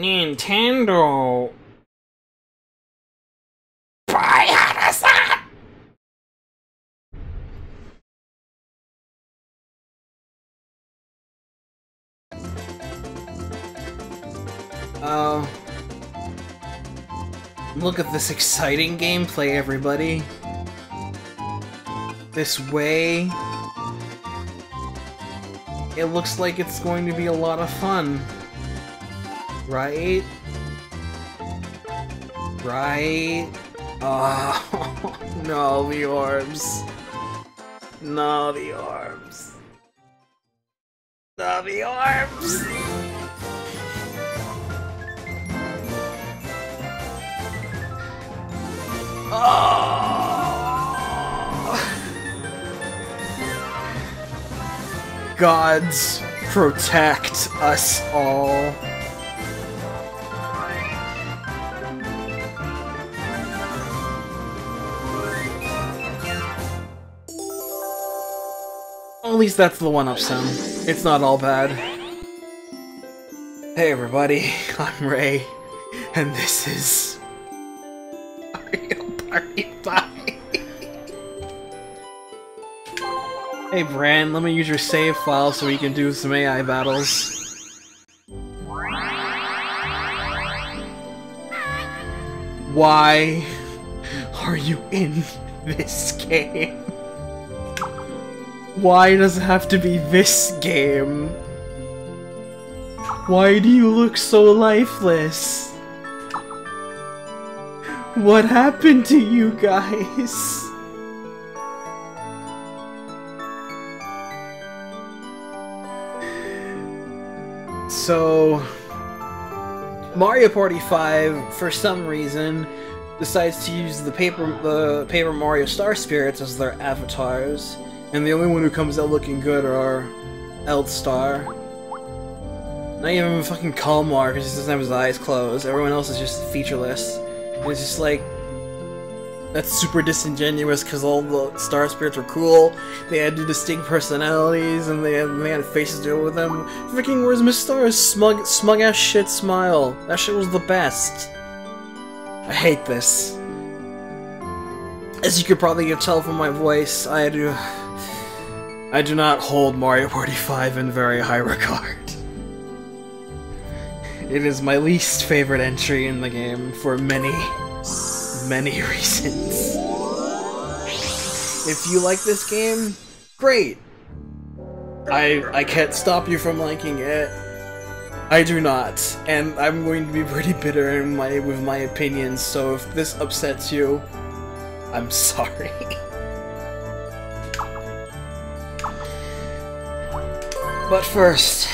Nintendo. Bye, look at this exciting gameplay, everybody. This way. It looks like it's going to be a lot of fun. Right? Right? Oh, no, the orbs. No, the orbs. No, the orbs. Oh. Gods protect us all. At least that's the one-up sound. It's not all bad. Hey everybody, I'm Ray, and this is Mario Party 5. Hey Bran, let me use your save file so we can do some AI battles. Why are you in this game? Why does it have to be this game? Why do you look so lifeless? What happened to you guys? So, Mario Party 5, for some reason, decides to use the Paper Mario Star Spirits as their avatars. And the only one who comes out looking good are Eldstar. Not even fucking Kalmar, because he doesn't have his eyes closed. Everyone else is just featureless. And it's just like... That's super disingenuous, because all the Star Spirits were cool. They had distinct personalities, and they had faces to go with them. Freaking where's Miss Star's smug-ass shit smile? That shit was the best. I hate this. As you could probably tell from my voice, I do not hold Mario Party 5 in very high regard. It is my least favorite entry in the game for many, many reasons. If you like this game, great. I can't stop you from liking it. I do not, and I'm going to be pretty bitter with my opinions, so if this upsets you, I'm sorry. But first,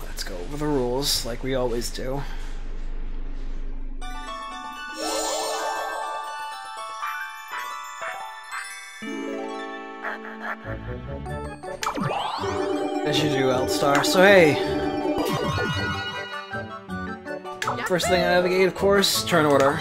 let's go over the rules, like we always do. As you do, Eldstar. So hey! First thing I navigate, of course, turn order.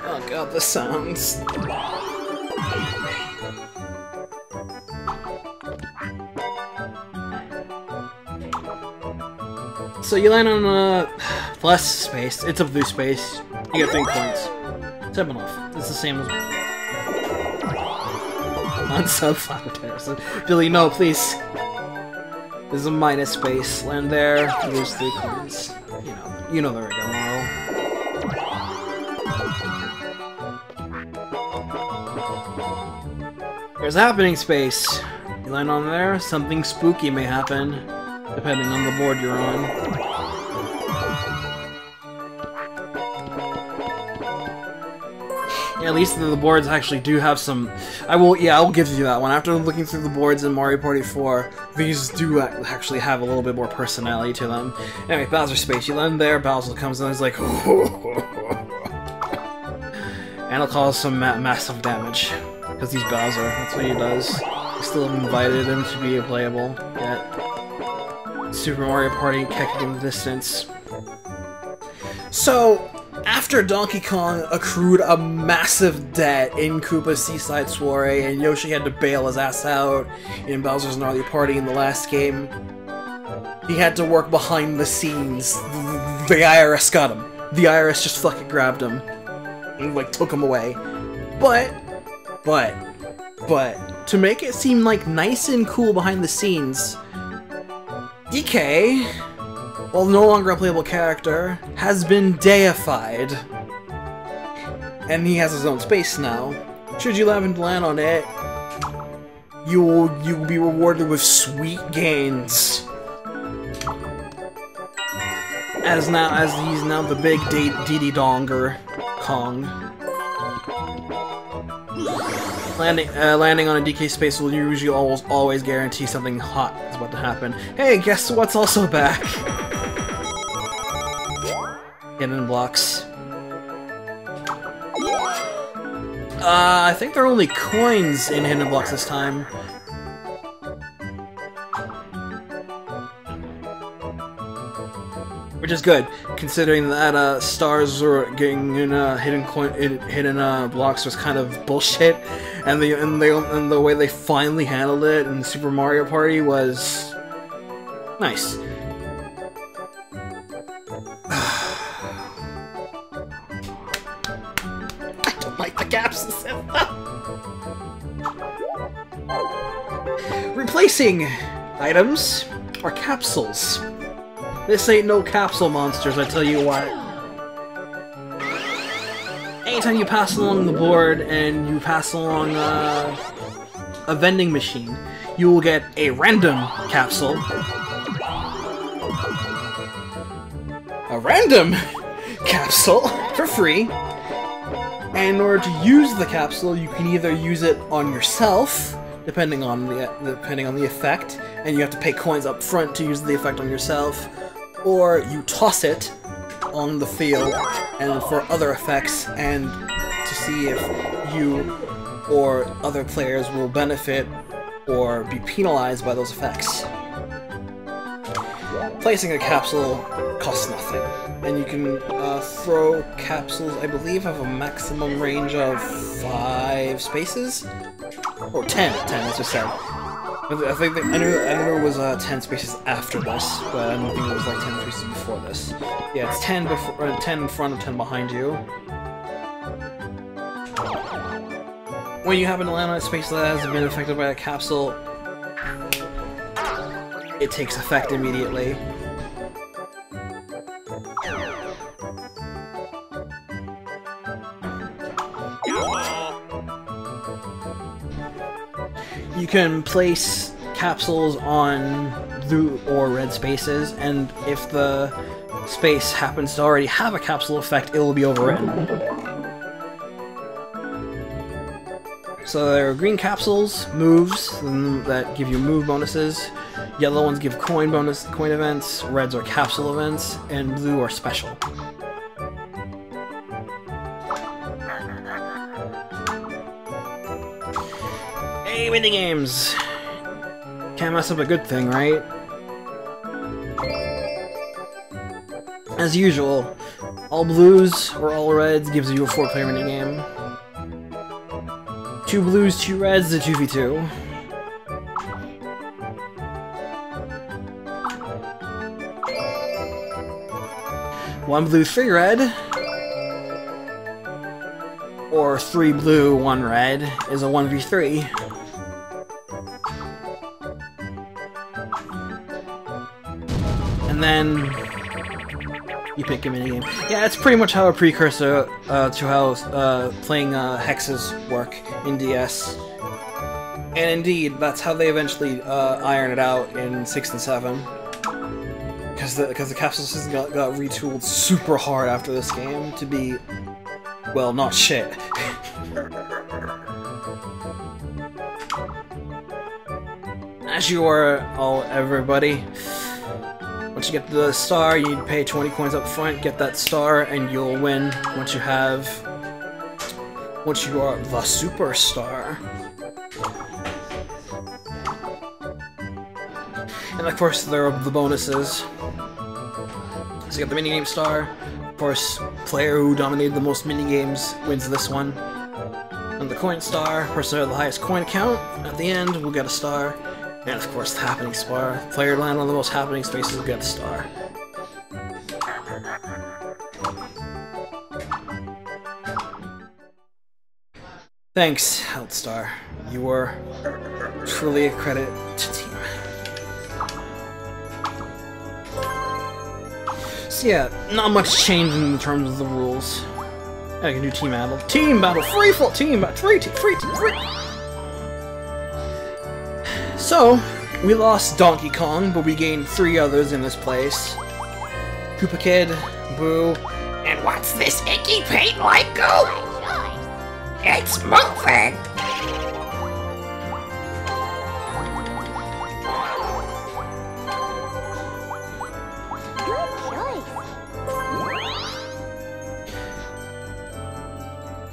Oh god, the sounds. So you land on a plus space. It's a blue space. You get 3 points. 7 off. It's the same as on sub 5 so, Billy, no, please. This is a minus space. Land there, lose 3 coins. You know the rigmarole. There's a happening space. You land on there, something spooky may happen, depending on the board you're on. Yeah, at least the boards actually do have some... I'll give you that one. After looking through the boards in Mario Party 4, these do actually have a little bit more personality to them. Anyway, Bowser space. You land there, Bowser comes in and he's like... and it'll cause some massive damage. Because he's Bowser. That's what he does. I still haven't invited him to be playable yet. Super Mario Party kicked in the distance. So... After Donkey Kong accrued a massive debt in Koopa's Seaside Soiree, and Yoshi had to bail his ass out in Bowser's Gnarly Party in the last game, he had to work behind the scenes. The IRS got him. The IRS just fucking grabbed him and, like, took him away. But, to make it seem, like, nice and cool behind the scenes, DK, while no longer a playable character, has been deified. And he has his own space now. Should you happen to land on it, you will be rewarded with sweet gains. As he's now the big Dee Donger Kong. Landing on a DK space will usually always guarantee something hot is about to happen. Hey, guess what's also back? Hidden blocks. I think there are only coins in hidden blocks this time. Which is good, considering that stars were getting in hidden blocks was kind of bullshit, and the way they finally handled it in Super Mario Party was nice. I don't like the capsules. Replacing items are capsules. This ain't no capsule monsters, I tell you what. Anytime you pass along the board and you pass along a vending machine, you will get a random capsule. A random capsule for free. And in order to use the capsule, you can either use it on yourself, depending on the effect, and you have to pay coins up front to use the effect on yourself, or you toss it on the field and for other effects and to see if you or other players will benefit or be penalized by those effects. Placing a capsule costs nothing, and you can throw capsules, I believe, have a maximum range of 5 spaces? Or 10, let's just say. I think I knew it was 10 spaces after this, but I don't think it was like 10 spaces before this. Yeah, it's 10 before, 10 in front of 10 behind you. When you happen to land on a space that has been affected by a capsule, it takes effect immediately. You can place capsules on blue or red spaces, and if the space happens to already have a capsule effect, it will be overwritten. So there are green capsules, moves, that give you move bonuses, yellow ones give coin events, reds are capsule events, and blue are special. Hey, minigames! Can't mess up a good thing, right? As usual, all blues or all reds gives you a 4-player minigame. 2 blues, 2 reds, a 2v2. One blue, 3 red, or 3 blue, 1 red is a 1v3. And then you pick a minigame. Yeah, it's pretty much how a precursor to how playing hexes work in DS. And indeed, that's how they eventually iron it out in 6 and 7. Because the capsule system got retooled super hard after this game to be, well, not shit. As you are, everybody. Once you get the star, you need to pay 20 coins up front, get that star, and you'll win once you are the superstar. And of course, there are the bonuses. So you got the minigame star, course, player who dominated the most minigames wins this one. And the coin star, person with the highest coin count, at the end will get a star. And of course the happening star. Player to land on the most happening spaces will get a star. Thanks, Healthstar. You were truly a credit to team. So yeah, not much change in terms of the rules. I can do team battle. Team battle! Free full team! Free! So, we lost Donkey Kong, but we gained 3 others in this place. Koopa Kid, Boo, and what's this icky paint-like goo? It's moving!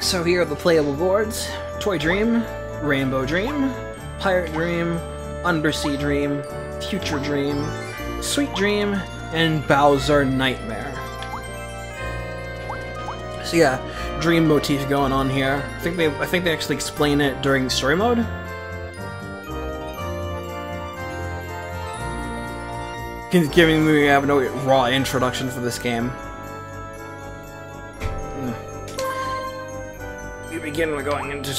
So here are the playable boards. Toy Dream, Rainbow Dream, Pirate Dream, Undersea Dream, Future Dream, Sweet Dream, and Bowser Nightmare. So yeah, dream motif going on here. I think they actually explain it during story mode. Giving me have no raw introduction for this game. We begin with going into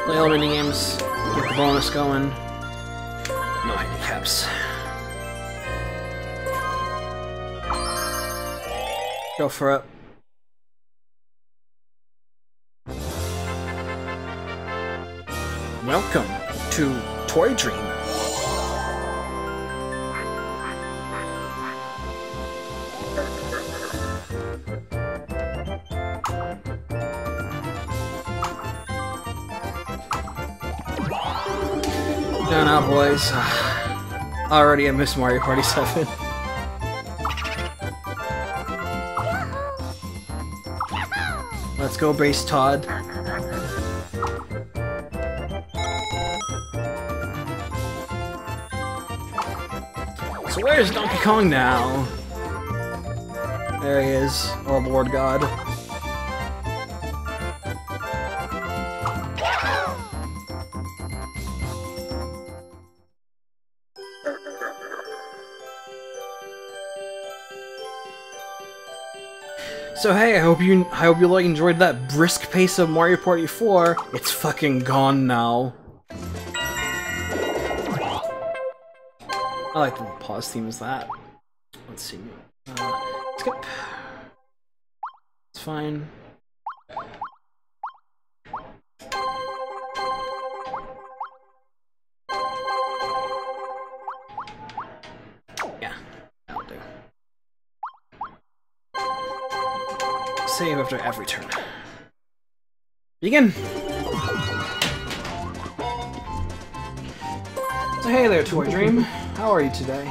play all mini games, get the bonus going. No handicaps. Go for it. Welcome to Toy Dream. Now, boys. Already I miss Mario Party 7. Let's go, Base Todd. So where's Donkey Kong now? There he is, oh Lord God. So hey, I hope you enjoyed that brisk pace of Mario Party 4. It's fucking gone now. I like the pause theme as that. Let's see. Skip. It's fine. Yeah, that'll do. Save after every turn. Begin! So hey there, Toy Dream. How are you today?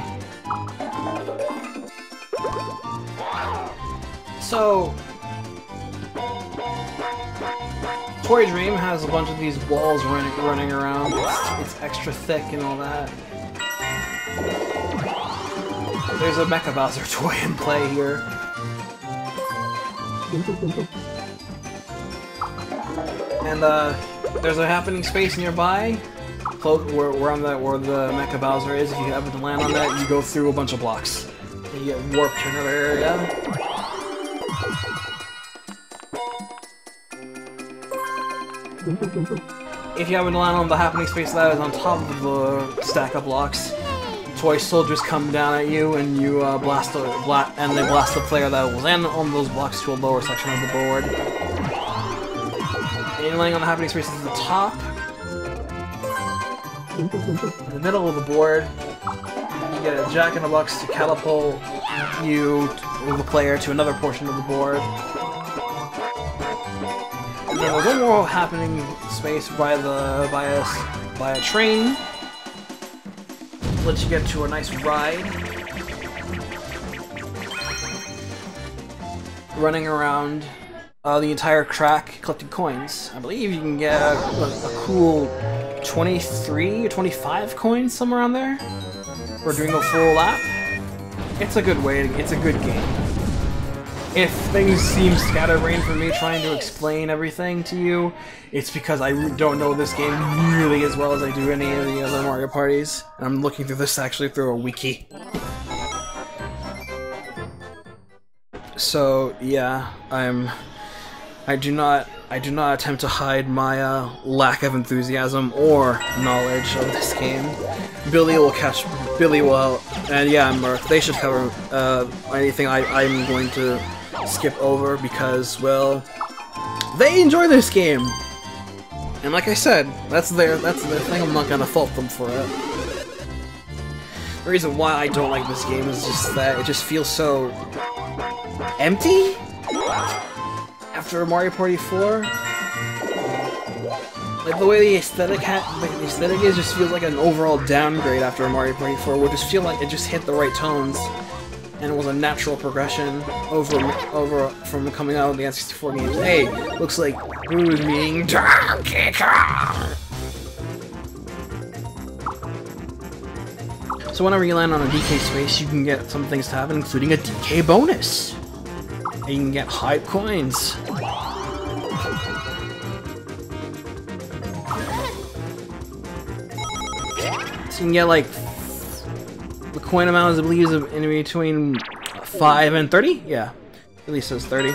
So, Toy Dream has a bunch of these walls running around. It's extra thick and all that. There's a Mecha Bowser toy in play here. And there's a happening space nearby, where the Mecha Bowser is. If you happen to land on that, you go through a bunch of blocks, and you get warped to another area. If you happen to land on the happening space that is on top of the stack of blocks, toy soldiers come down at you, and you blast the player that was on those blocks to a lower section of the board. And you're laying on the happening space at the top. In the middle of the board, you get a jack-in-the-box to catapult you, the player, to another portion of the board. And then there's one more happening space by a train. Let you get to a nice ride. Running around the entire track collecting coins. I believe you can get a cool 23 or 25 coins, somewhere around there, for doing a full lap. It's a good way. It's a good game. If things seem scatterbrained for me trying to explain everything to you, it's because I don't know this game nearly as well as I do any of the other Mario parties. And I'm looking through this actually through a wiki. So yeah, I do not attempt to hide my lack of enthusiasm or knowledge of this game. Billy will, and yeah, Murph, they should cover anything I'm going to skip over because, well, they enjoy this game. And like I said, that's their thing. I'm not gonna fault them for it. The reason why I don't like this game is just that it just feels so empty after Mario Party 4. Like the way the aesthetic is just feels like an overall downgrade after Mario Party 4, would just feel like it just hit the right tones and it was a natural progression over from coming out of the N64 games. Hey, looks like Boo's meeting Donkey Kong. So whenever you land on a DK space, you can get some things to happen, including a DK bonus. And you can get hype coins. So you can get like the coin amount, I believe, is in between 5 and 30. Yeah, at least it says 30.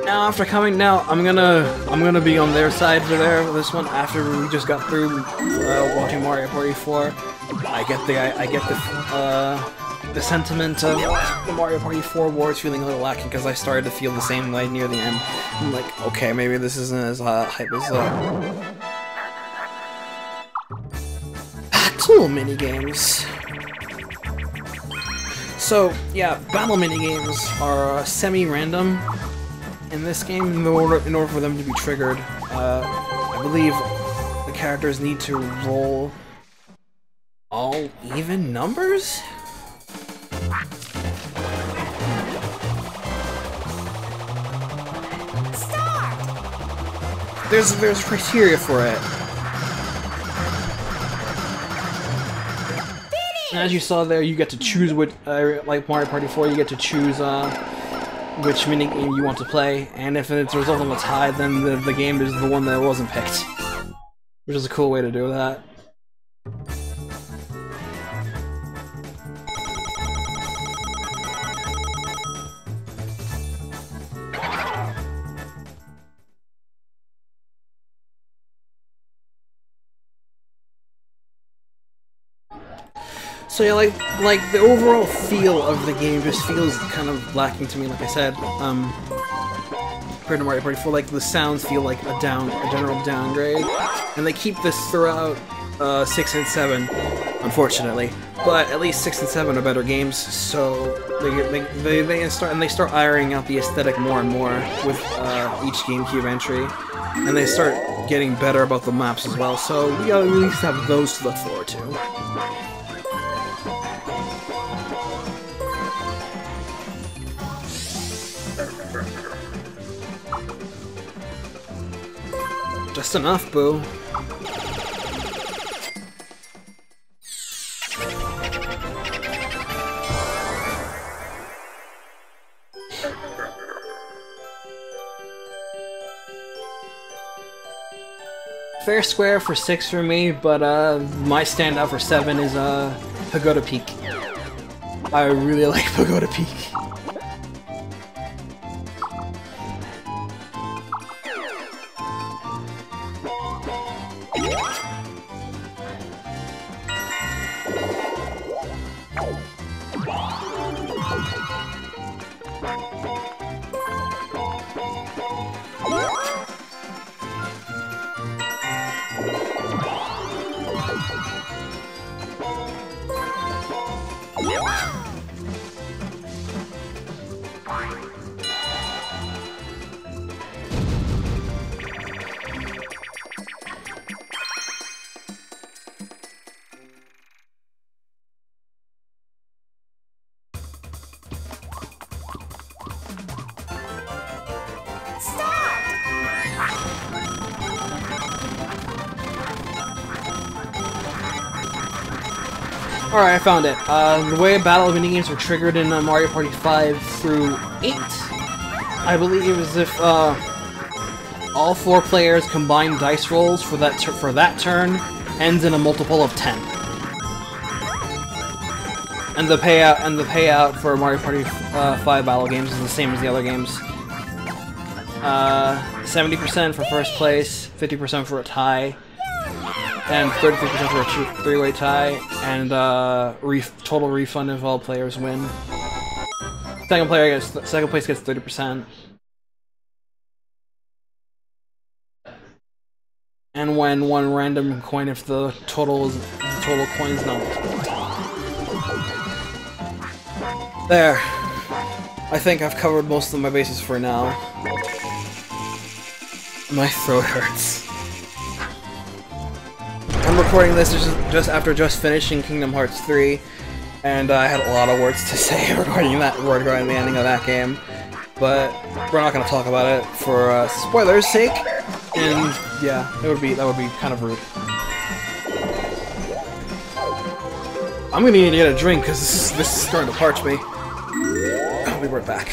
Now I'm gonna be on their side for this one. After we just got through watching Mario Party 4, I get the sentiment of the Mario Party 4 wars feeling a little lacking because I started to feel the same way near the end. I'm like, okay, maybe this isn't as hype as battle minigames. So yeah, battle minigames are semi-random. In this game, in order for them to be triggered, I believe the characters need to roll all even numbers? Start! There's criteria for it. And as you saw there, you get to choose what, like Mario Party 4, you get to choose which minigame you want to play, and if it's resulting in a tie, then the game is the one that wasn't picked. Which is a cool way to do that. So yeah, like the overall feel of the game just feels kind of lacking to me. Like I said, compared to Mario Party 4, like the sounds feel like a general downgrade, and they keep this throughout 6 and 7, unfortunately. But at least 6 and 7 are better games, so they start ironing out the aesthetic more and more with each GameCube entry, and they start getting better about the maps as well. So we gotta at least have those to look forward to. Just enough, Boo. Fair square for 6 for me, but my standout for 7 is Pagoda Peak. I really like Pagoda Peak. Alright, I found it. The way battle minigames were triggered in Mario Party 5 through 8, I believe it was if all 4 players combined dice rolls for that turn ends in a multiple of 10. And the payout for Mario Party 5 battle games is the same as the other games. 70% for first place, 50% for a tie, and 33% for a 3-way tie, and total refund if all players win. Second place gets 30%. And when one random coin if the total coin is not. There. I think I've covered most of my bases for now. My throat hurts. I'm recording this just after finishing Kingdom Hearts 3, and I had a lot of words to say regarding the ending of that game, but we're not going to talk about it for spoilers' sake. And yeah, that would be kind of rude. I'm gonna need to get a drink because this is starting to parch me. I'll be right back.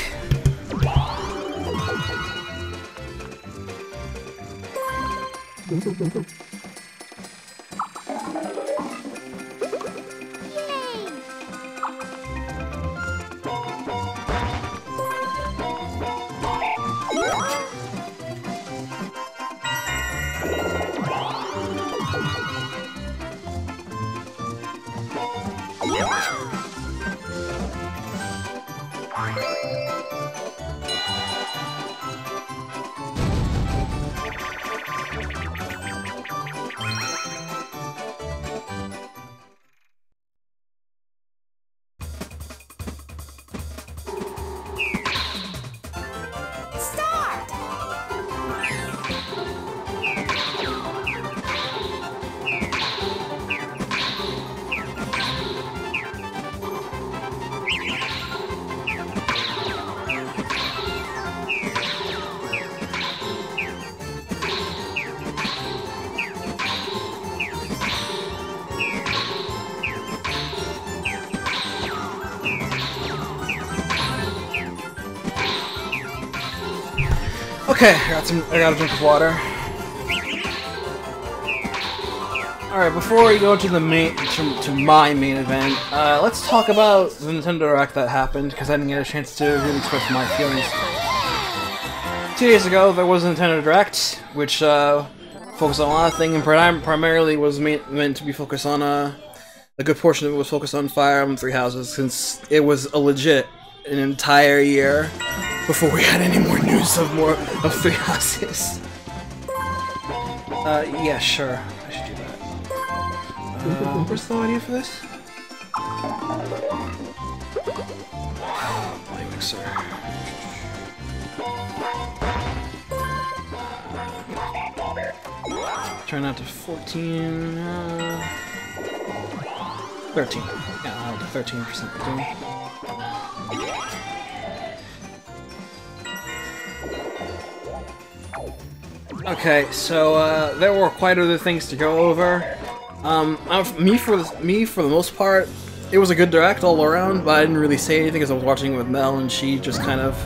Okay, I got a drink of water. Alright, before we go to the my main event, let's talk about the Nintendo Direct that happened, because I didn't get a chance to really express my feelings. 2 days ago, there was a Nintendo Direct, which focused on a lot of things, and primarily was meant to be focused on a good portion of it was focused on Fire Emblem Three Houses, since it was an entire year before we had any more news of Three Houses. Yeah, sure. I should do that. Where's the audio for this? Audio mixer. Turn that to 14. 13. Yeah, I'll do 13%. Okay, so there were quite other things to go over. Me for the most part, it was a good direct all around, but I didn't really say anything because I was watching it with Mel, and she just kind of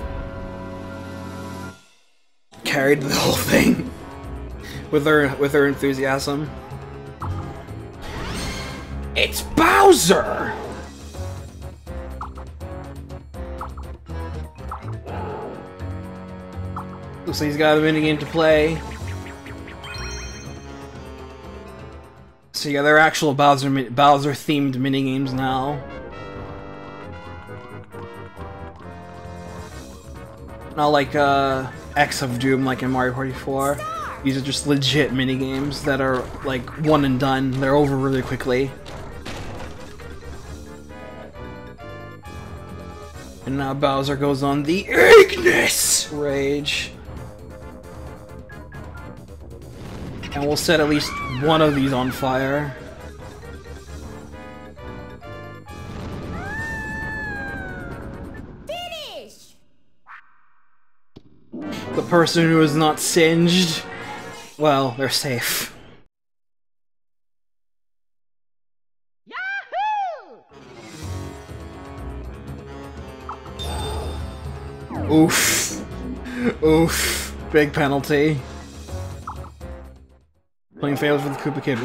carried the whole thing with her enthusiasm. It's Bowser! Looks like he's got a minigame to play. So yeah, there are actual Bowser-themed minigames now. Not like X of Doom like in Mario Party 4. These are just legit minigames that are like one and done. They're over really quickly. And now Bowser goes on the Ignis rage. And we'll set at least one of these on fire. Finish! The person who is not singed, well, they're safe. Yahoo! Oof. Oof. Big penalty. Playing favorites with the Koopa Kid.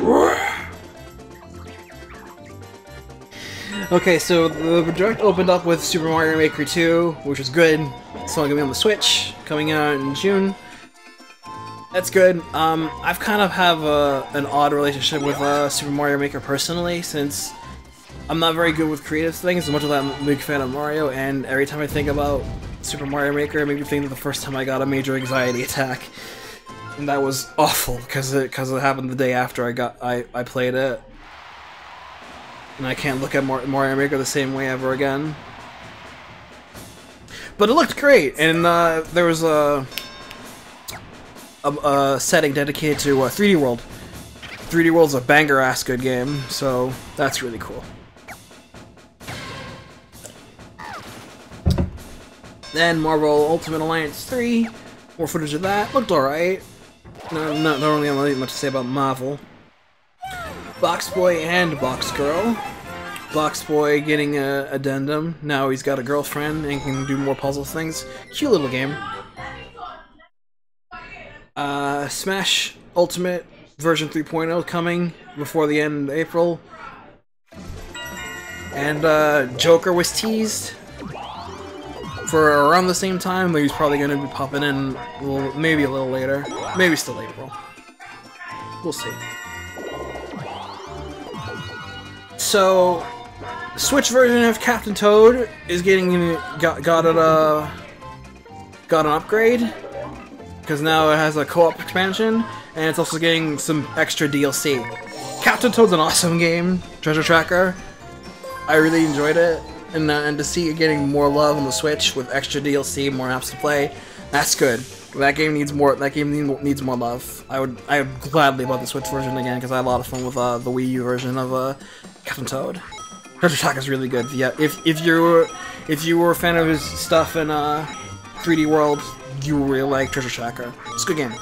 Okay, so the direct opened up with Super Mario Maker 2, which was good. It's only gonna be on the Switch, coming out in June. That's good. I've kind of have an odd relationship with Super Mario Maker personally, since I'm not very good with creative things, as much as I'm a big fan of Mario, and every time I think about Super Mario Maker, it makes me think of the first time I got a major anxiety attack. And that was awful, because it happened the day after I played it. And I can't look at Mario Maker the same way ever again. But it looked great, and there was a setting dedicated to 3D World. 3D World's a banger-ass good game, so that's really cool. Then Marvel Ultimate Alliance 3, more footage of that, looked alright. Not really much to say about Marvel. Box Boy and Box Girl. Box Boy getting a addendum. Now he's got a girlfriend and can do more puzzle things. Cute little game. Smash Ultimate version 3.0 coming before the end of April. And Joker was teased for around the same time, but he's probably going to be popping in maybe a little later. Maybe still April. We'll see. So, Switch version of Captain Toad is got an upgrade, because now it has a co-op expansion, and it's also getting some extra DLC. Captain Toad's an awesome game, Treasure Tracker. I really enjoyed it, and to see it getting more love on the Switch with extra DLC, more apps to play, that's good. That game needs more. That game needs more love. I would gladly buy the Switch version again because I had a lot of fun with the Wii U version of Captain Toad. Treasure Tracker is really good. Yeah, if you were a fan of his stuff in 3D World, you will really like Treasure Tracker. It's a good game.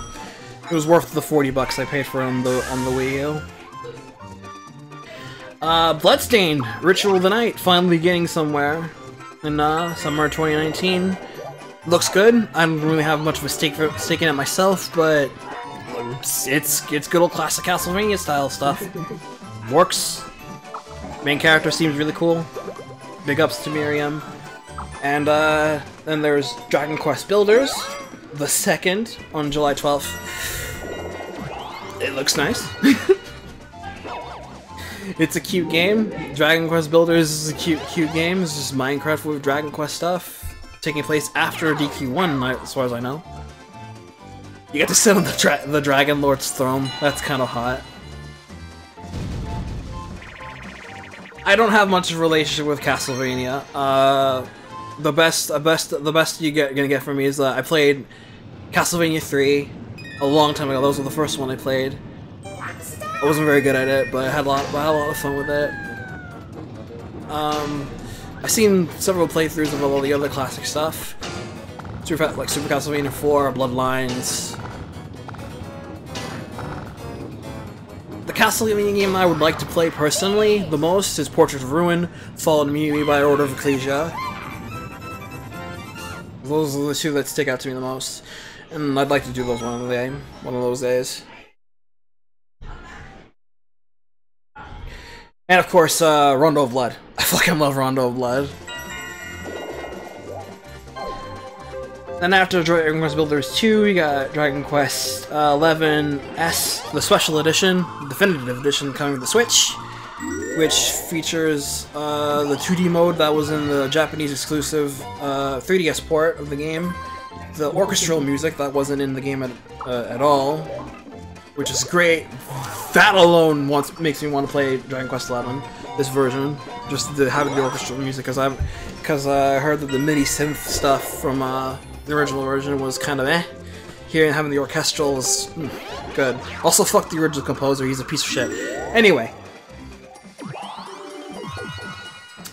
It was worth the $40 I paid for it on the Wii U. Bloodstained Ritual of the Night finally getting somewhere in summer 2019. Looks good. I don't really have much of a stake in it myself, but it's good old classic Castlevania style stuff. Works. Main character seems really cool. Big ups to Miriam. And then there's Dragon Quest Builders, the second on July 12th. It looks nice. It's a cute game. Dragon Quest Builders is a cute game. It's just Minecraft with Dragon Quest stuff. Taking place after DQ1, as far as I know. You get to sit on the Dragon Lord's throne. That's kind of hot. I don't have much of a relationship with Castlevania. The best you're gonna get from me is I played Castlevania 3 a long time ago. That was the first one I played. I wasn't very good at it, but I had a lot of fun with it. I've seen several playthroughs of all the other classic stuff, like Super Castlevania 4, Bloodlines. The Castlevania game I would like to play personally the most is Portrait of Ruin, followed immediately by Order of Ecclesia. Those are the two that stick out to me the most, and I'd like to do those one of those days. And of course, Rondo of Blood. I fucking love Rondo of Blood. Then after Dragon Quest Builders 2, we got Dragon Quest 11S, the Special Edition, Definitive Edition coming to the Switch, which features the 2D mode that was in the Japanese exclusive 3DS port of the game, the orchestral music that wasn't in the game at all, which is great. That alone makes me want to play Dragon Quest XI, this version, just having the orchestral music, because I heard that the MIDI synth stuff from the original version was kind of eh. Here and having the orchestral is good. Also, fuck the original composer, he's a piece of shit. Anyway.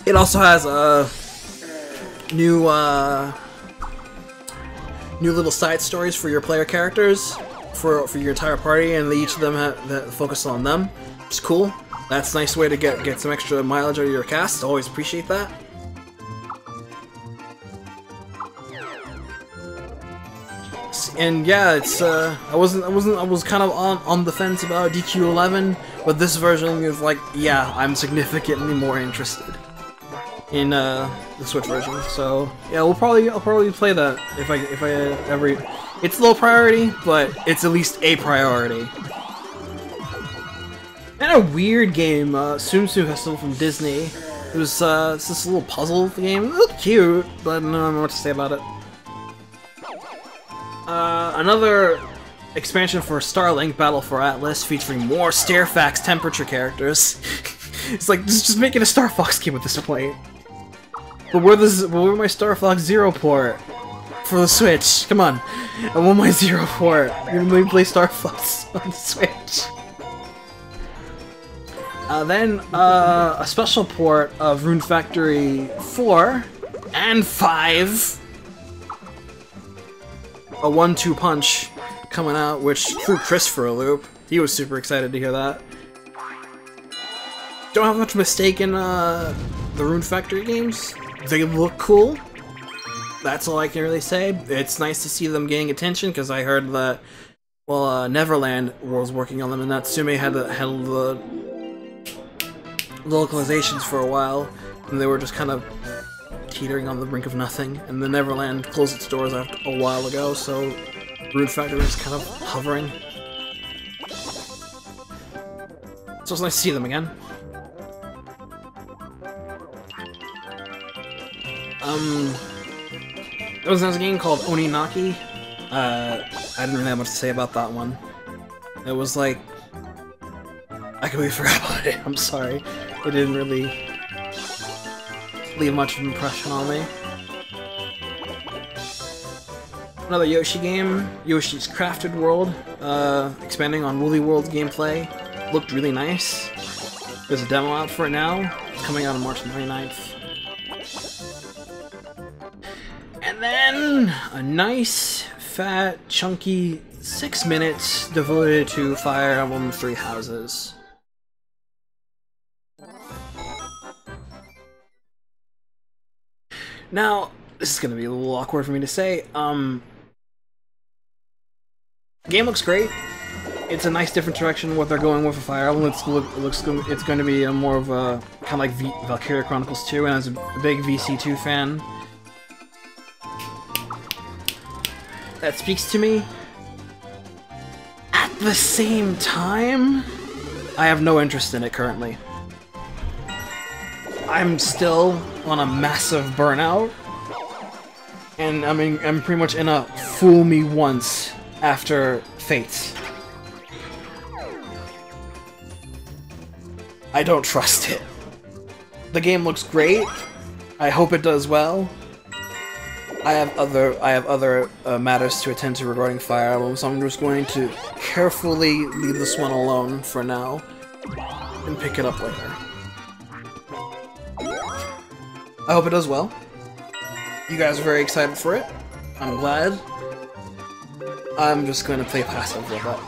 It also has new little side stories for your player characters, for your entire party, and each of them focus on them. It's cool. That's a nice way to get some extra mileage out of your cast. Always appreciate that. And yeah, it's I was kind of on the fence about DQ11, but this version is like, yeah, I'm significantly more interested in the Switch version. So yeah, I'll probably play that if I ever. It's low priority, but it's at least a priority. And a weird game, Tsum Tsum Festival from Disney. It was it's this little puzzle game. It looked cute, but I don't know what to say about it. Another expansion for Starlink, Battle for Atlas, featuring more Starfax temperature characters. It's like, just making a Star Fox game at this point. But where my Star Fox Zero port for the Switch? Come on, I want my Zero port. You're gonna let me play Star Fox on the Switch. Then a special port of Rune Factory 4 and 5. A 1-2 punch coming out, which threw Chris for a loop. He was super excited to hear that. Don't have much mistake in the Rune Factory games. They look cool. That's all I can really say. It's nice to see them getting attention, because I heard that, well, Neverland was working on them, and Natsume had held the localizations for a while, and they were just kind of teetering on the brink of nothing, and the Neverland closed its doors after a while ago, so Rune Factory is kind of hovering. So it's nice to see them again. There was a game called Oninaki. I didn't really have much to say about that one. It was like, I completely forgot about it, I'm sorry. It didn't really leave much of an impression on me. Another Yoshi game, Yoshi's Crafted World, expanding on Woolly World's gameplay. Looked really nice. There's a demo out for it now, coming out on March 29th. And then a nice, fat, chunky 6 minutes devoted to Fire Emblem Three Houses. Now, this is gonna be a little awkward for me to say. The game looks great. It's a nice different direction in what they're going with for Fire Emblem. It's going to be a more of a kind of like Valkyria Chronicles 2, and as a big VC2 fan, that speaks to me. At the same time, I have no interest in it currently. I'm still on a massive burnout, and I'm pretty much in a fool me once after Fates. I don't trust it. The game looks great. I hope it does well. I have other matters to attend to regarding Fire Emblem, so I'm just going to carefully leave this one alone for now and pick it up later. I hope it does well. You guys are very excited for it. I'm glad. I'm just going to play passive with it.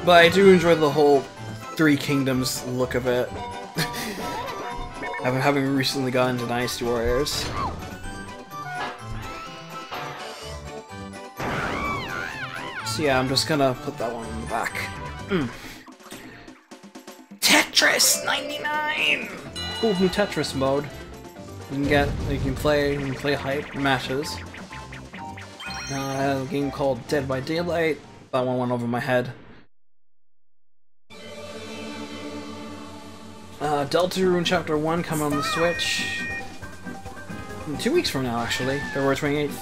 But I do enjoy the whole Three Kingdoms look of it. Having recently gotten into Dynasty Warriors. So yeah, I'm just gonna put that one in the back. Tetris 99! Cool new Tetris mode. You can play hype matches. I have a game called Dead by Daylight. That one went over my head. Deltarune Chapter 1 coming on the Switch. 2 weeks from now, actually. February 28th.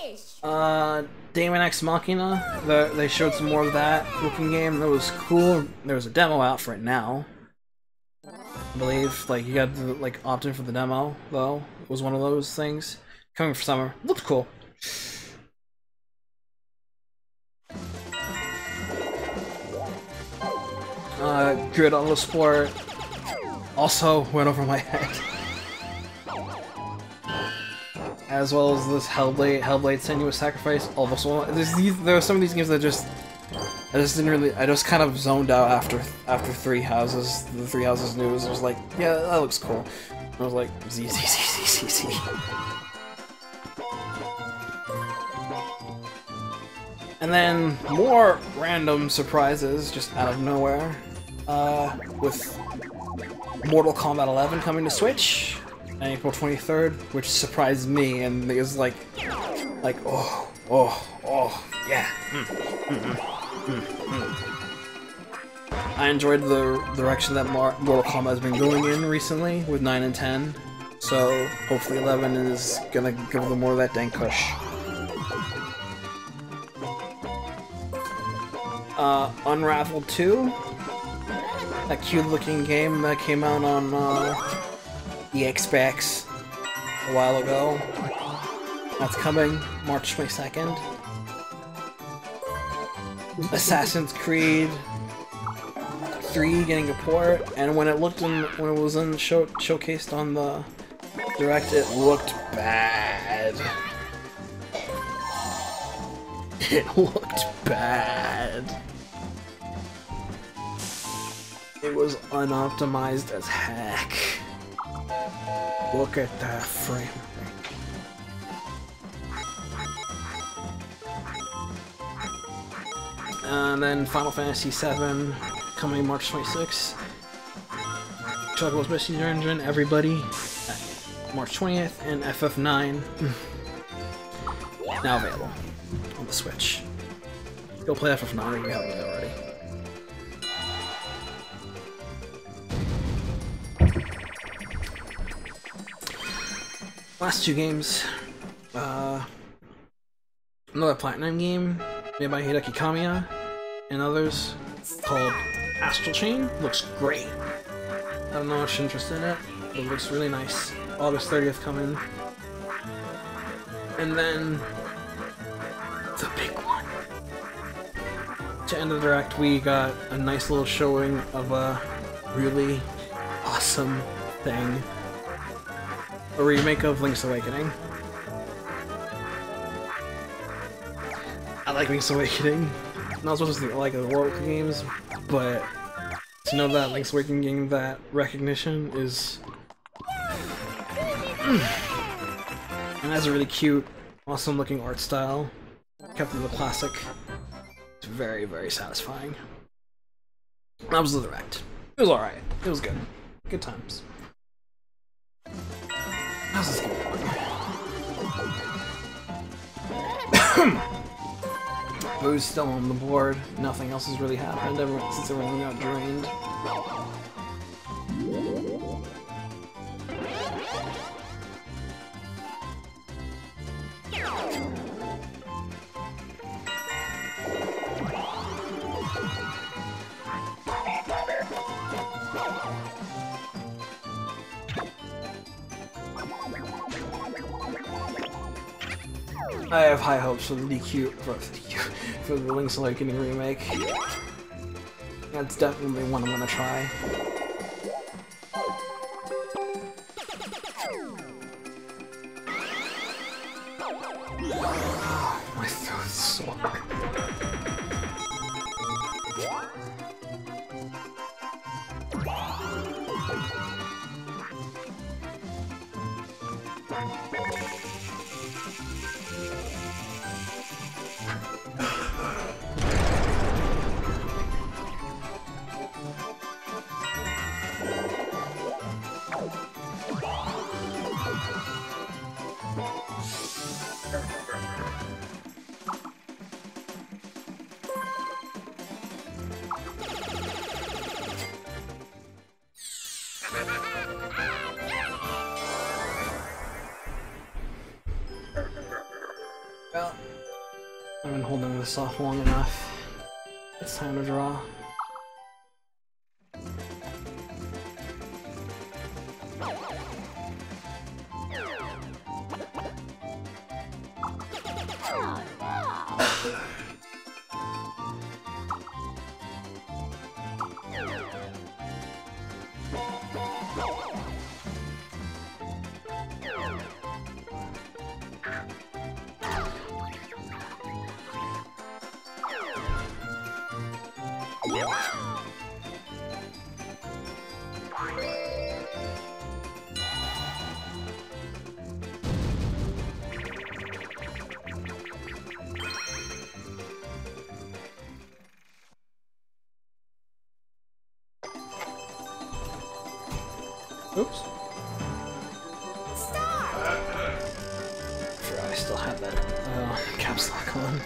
Finish! Daemon X Machina. They showed some more of that looking game. That was cool. There was a demo out for it now. I believe. Like, you got to like opt in for the demo, though. It was one of those things. Coming for summer. Looked cool. Grid Auto Sport also went over my head. As well as this Hellblade Senua's Sacrifice. All of us. There are some of these games that I just kind of zoned out after Three Houses. The Three Houses news. I was like, yeah, that looks cool. I was like, Z, Z, Z, Z, Z, Z. And then more random surprises just out of nowhere. With Mortal Kombat 11 coming to Switch on April 23rd, which surprised me, and it was like, oh, yeah. I enjoyed the direction that Mortal Kombat has been going in recently with 9 and 10, so hopefully 11 is gonna give them more of that dank kush. Unraveled 2, that cute-looking game that came out on the Xbox a while ago. That's coming March 22nd. Assassin's Creed 3 getting a port, and when it was showcased on the Direct, it looked bad. It looked bad. It was unoptimized as heck. Look at that frame rate. And then Final Fantasy VII coming March 26th. Chocobo's Messenger Engine, everybody, March 20th, and FF9 now available on the Switch. Go play FF9 if you haven't already. Last two games. Another Platinum game made by Hideki Kamiya and others called Astral Chain. Looks great. I don't know much interest in it, but it looks really nice. August 30th coming. And then the big one. To end the Direct, we got a nice little showing of a really awesome thing. A remake of Link's Awakening. I like Link's Awakening. Not supposed to like the World games, but to know that Link's Awakening getting that recognition is... and has a really cute, awesome looking art style. Kept in the classic. It's very, very satisfying. That was the Direct. It was alright. It was good. Good times. How's this going? Boo's still on the board. Nothing else has really happened since everyone got drained. I have high hopes for the DQ for the Link's Awakening remake. That's definitely one I'm gonna try. My throat's sore. Well, I've been holding this off long enough. It's time to draw. Oops. I still have that caps lock on.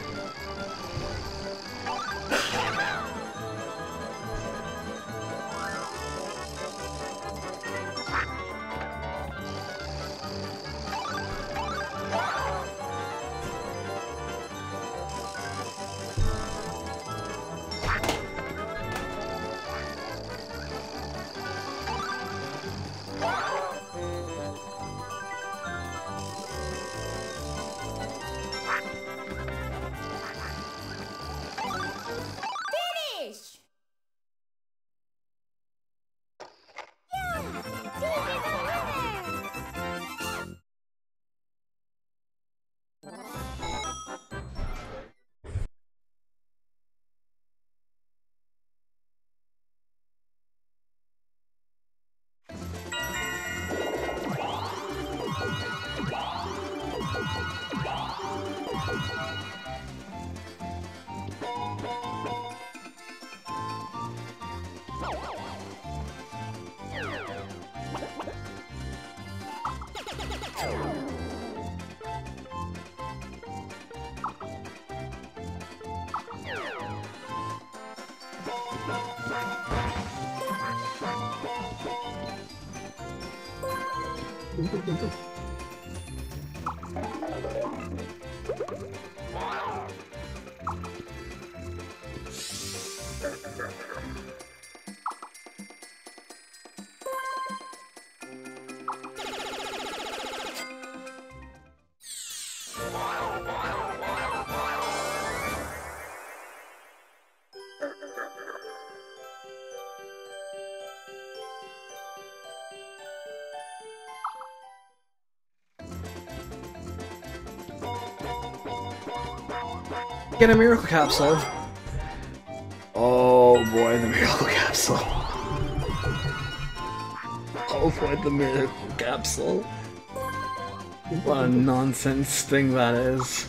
Get a miracle capsule. Oh boy, the miracle capsule. Oh boy, the miracle capsule. What a nonsense thing that is.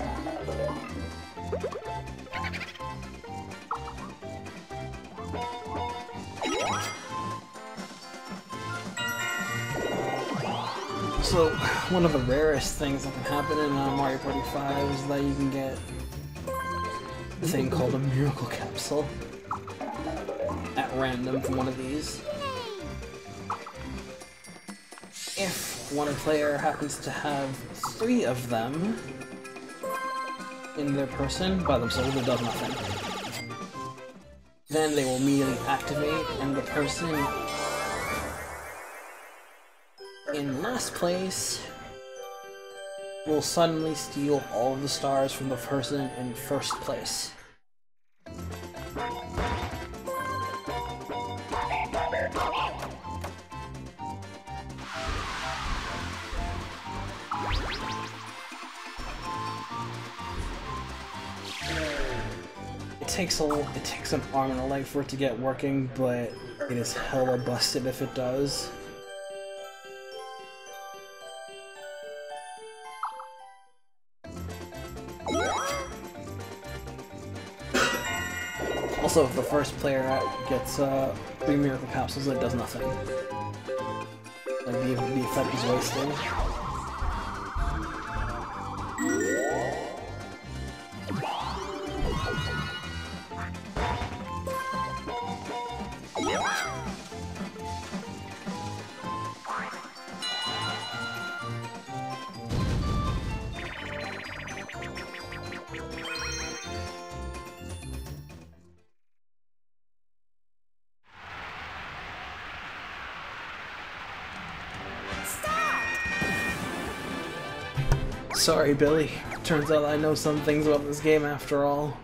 So, one of the rarest things that can happen in Mario Party 5 is that you can get a thing called a miracle capsule at random from one of these. If one player happens to have 3 of them in their person by themselves, it does nothing. Then they will immediately activate, and the person in last place will suddenly steal all of the stars from the person in first place. It takes an arm and a leg for it to get working, but it is hella busted if it does. Also, if the first player gets 3 miracle capsules, it does nothing. Like, the effect is wasted. Sorry, Billy. Turns out I know some things about this game after all.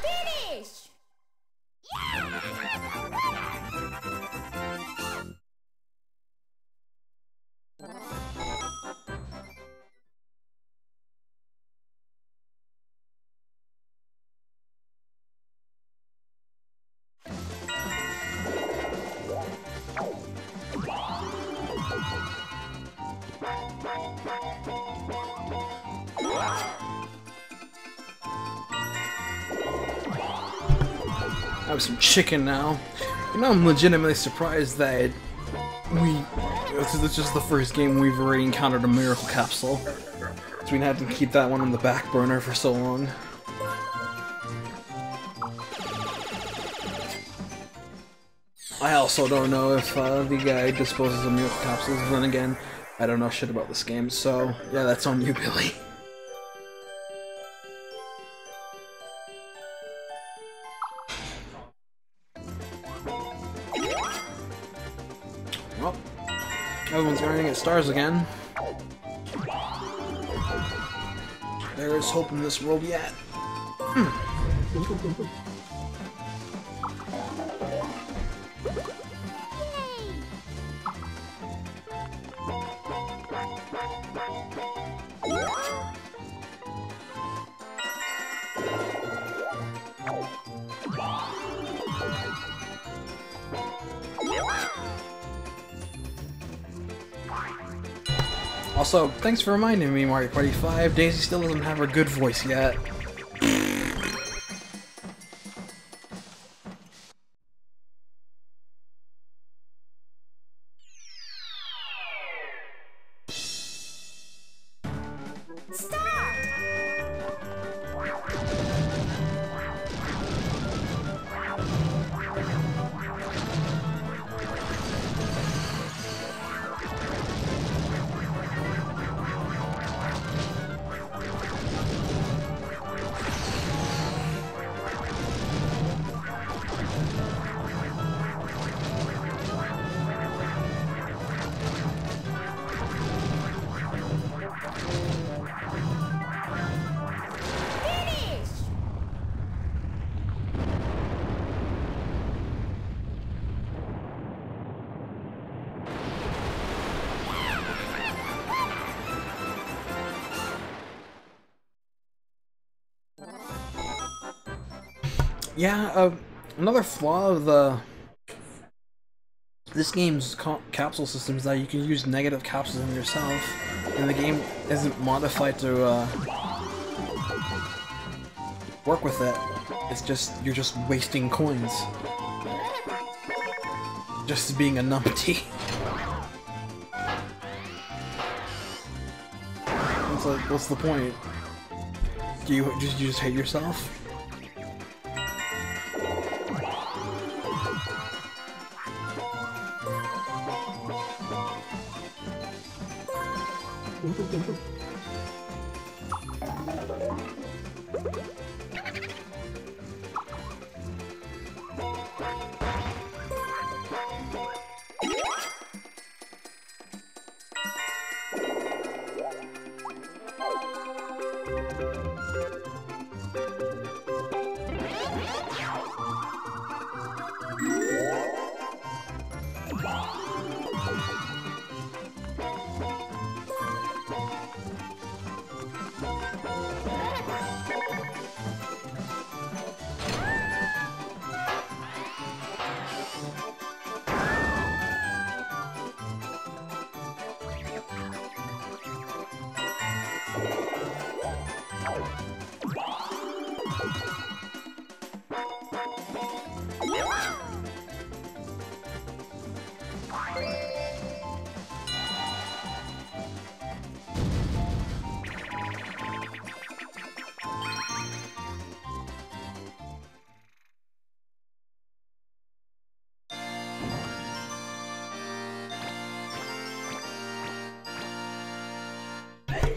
Finish! I have some chicken now. You know, I'm legitimately surprised that this is just the first game we've already encountered a miracle capsule. So we had to keep that one on the back burner for so long. I also don't know if the guy disposes of miracle capsules, then again, I don't know shit about this game, so yeah, that's on you, Billy. Well, everyone's going to get stars again. There is hope in this world yet. Also, thanks for reminding me, Mario Party 5. Daisy still doesn't have her good voice yet. Yeah, another flaw of this game's capsule system is that you can use negative capsules on yourself, and the game isn't modified to work with it. It's just you're just wasting coins, just being a numpty. It's like, what's the point? Do you just hate yourself?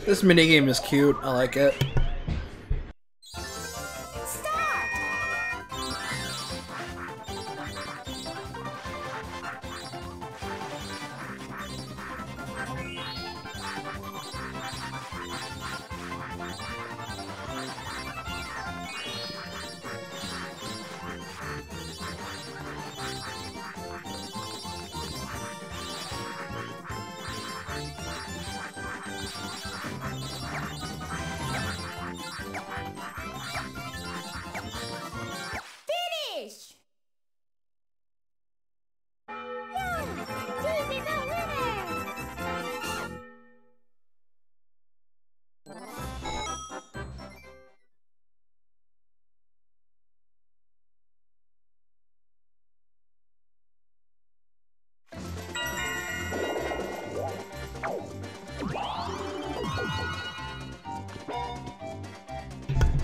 This minigame is cute, I like it.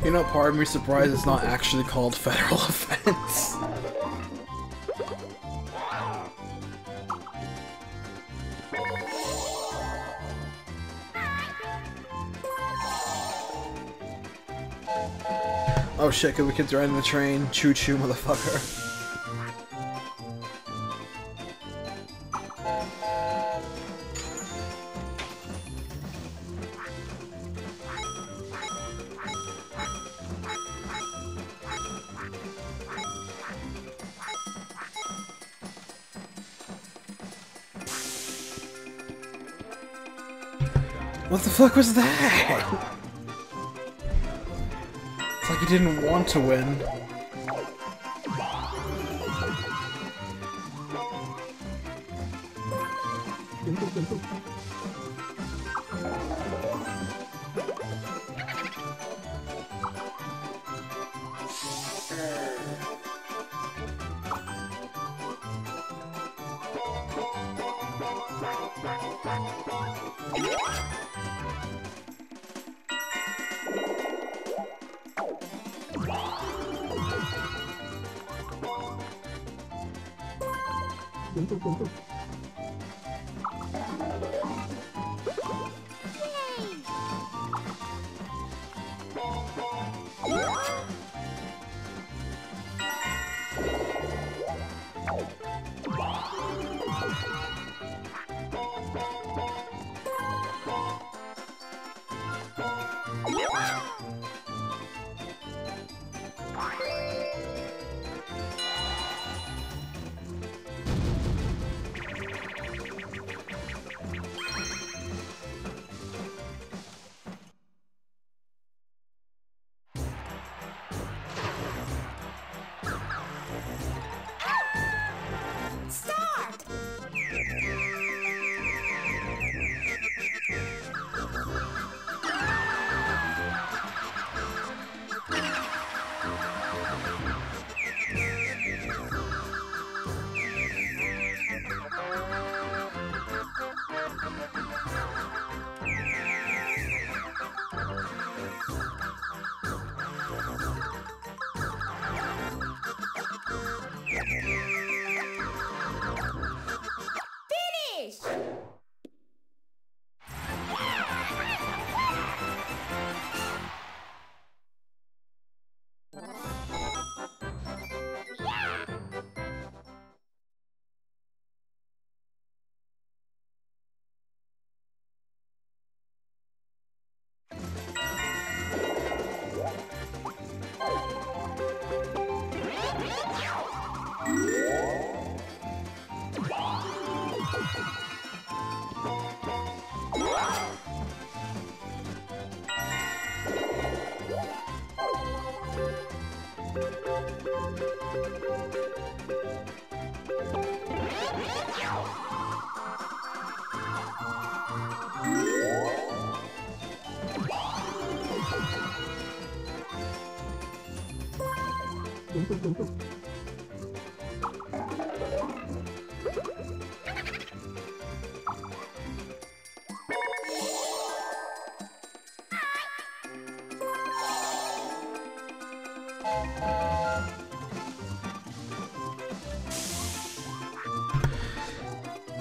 You know, part of me surprised it's not actually called federal offense. Oh shit, Koopa Kid's riding the train. Choo choo, motherfucker. What the fuck was that? It's like he didn't want to win.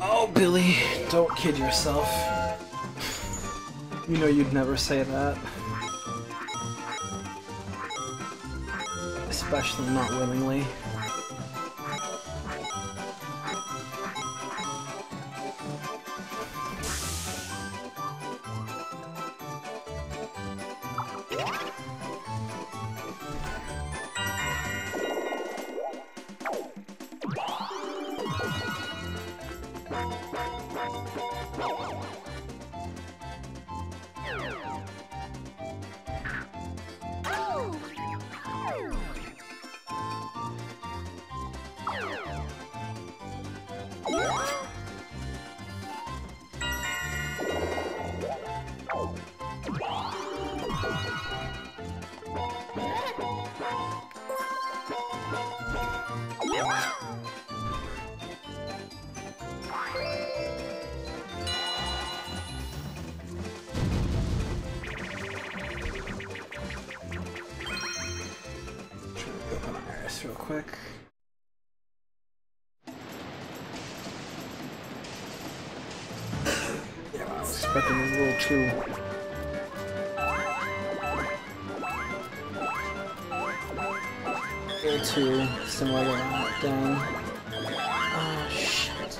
Oh, Billy, don't kid yourself. You know you'd never say that. Especially not willingly. Real quick. Yeah, I was expecting a little too. Here too, similar to that, dang. Oh shit.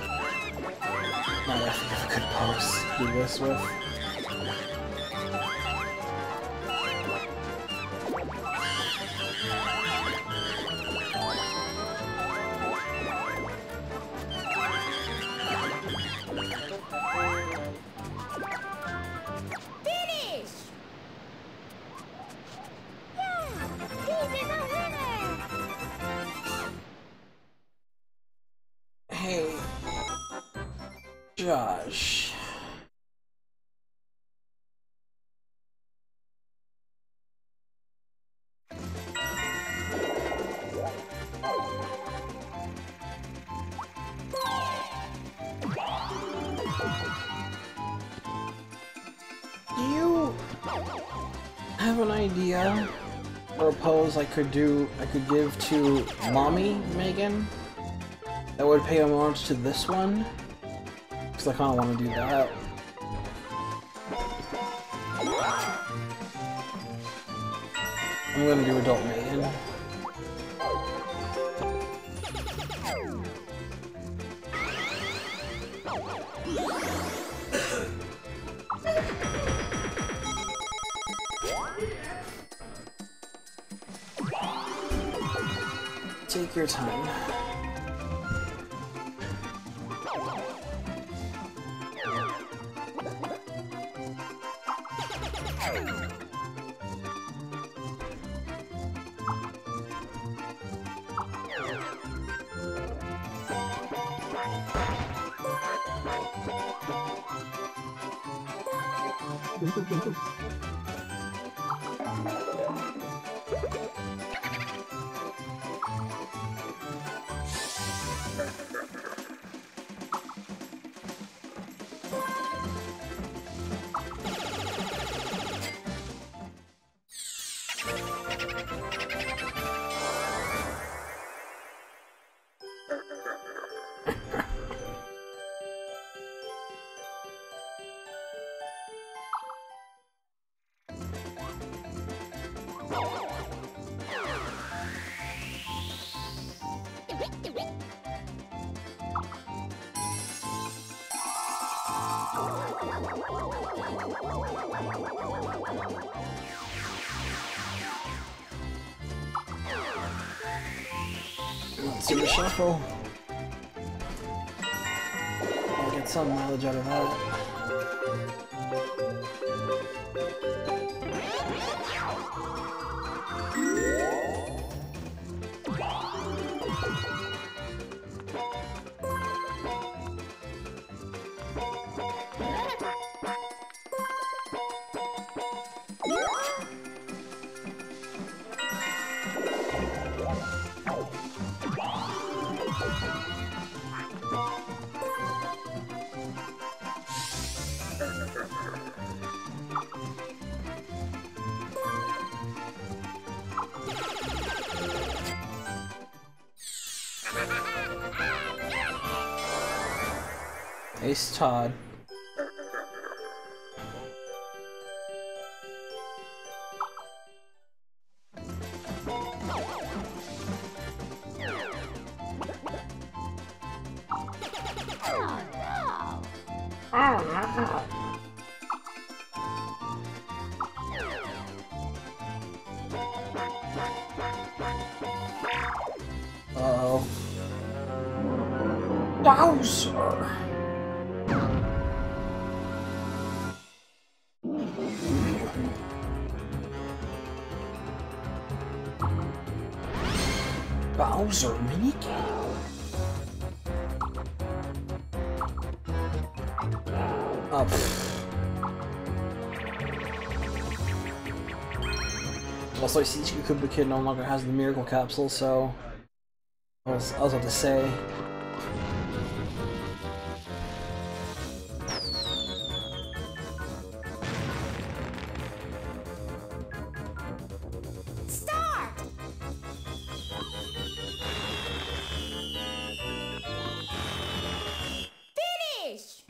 Now I think I could pose do this with. Hey, Josh. Do you have an idea or a pose I could give to Mommy Megan? That would pay homage to this one? Because I kind of want to do that. I'm gonna do Adult Megan. Take your time. Let's do the shuffle. I'll get some mileage out of that. Ace Todd. Uh-oh. Bowser! Bowser minigame. Oh, also, I see Koopa Kid no longer has the miracle capsule, so I was about to say. Start! Finish!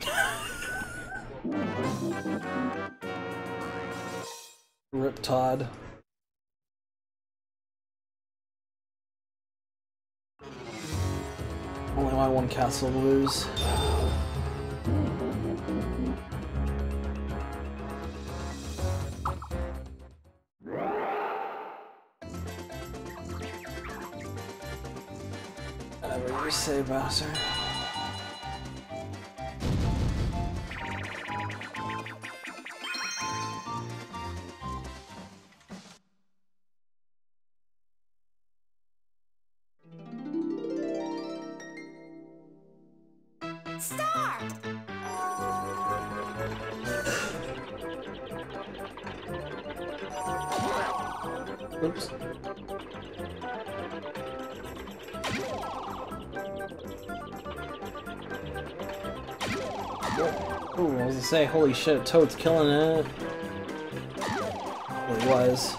Rip Todd. Only my one castle to lose. Whatever you say, Bowser. Start! Oops. Ooh, I was gonna say, holy shit, Toad's killing it. Well, he was.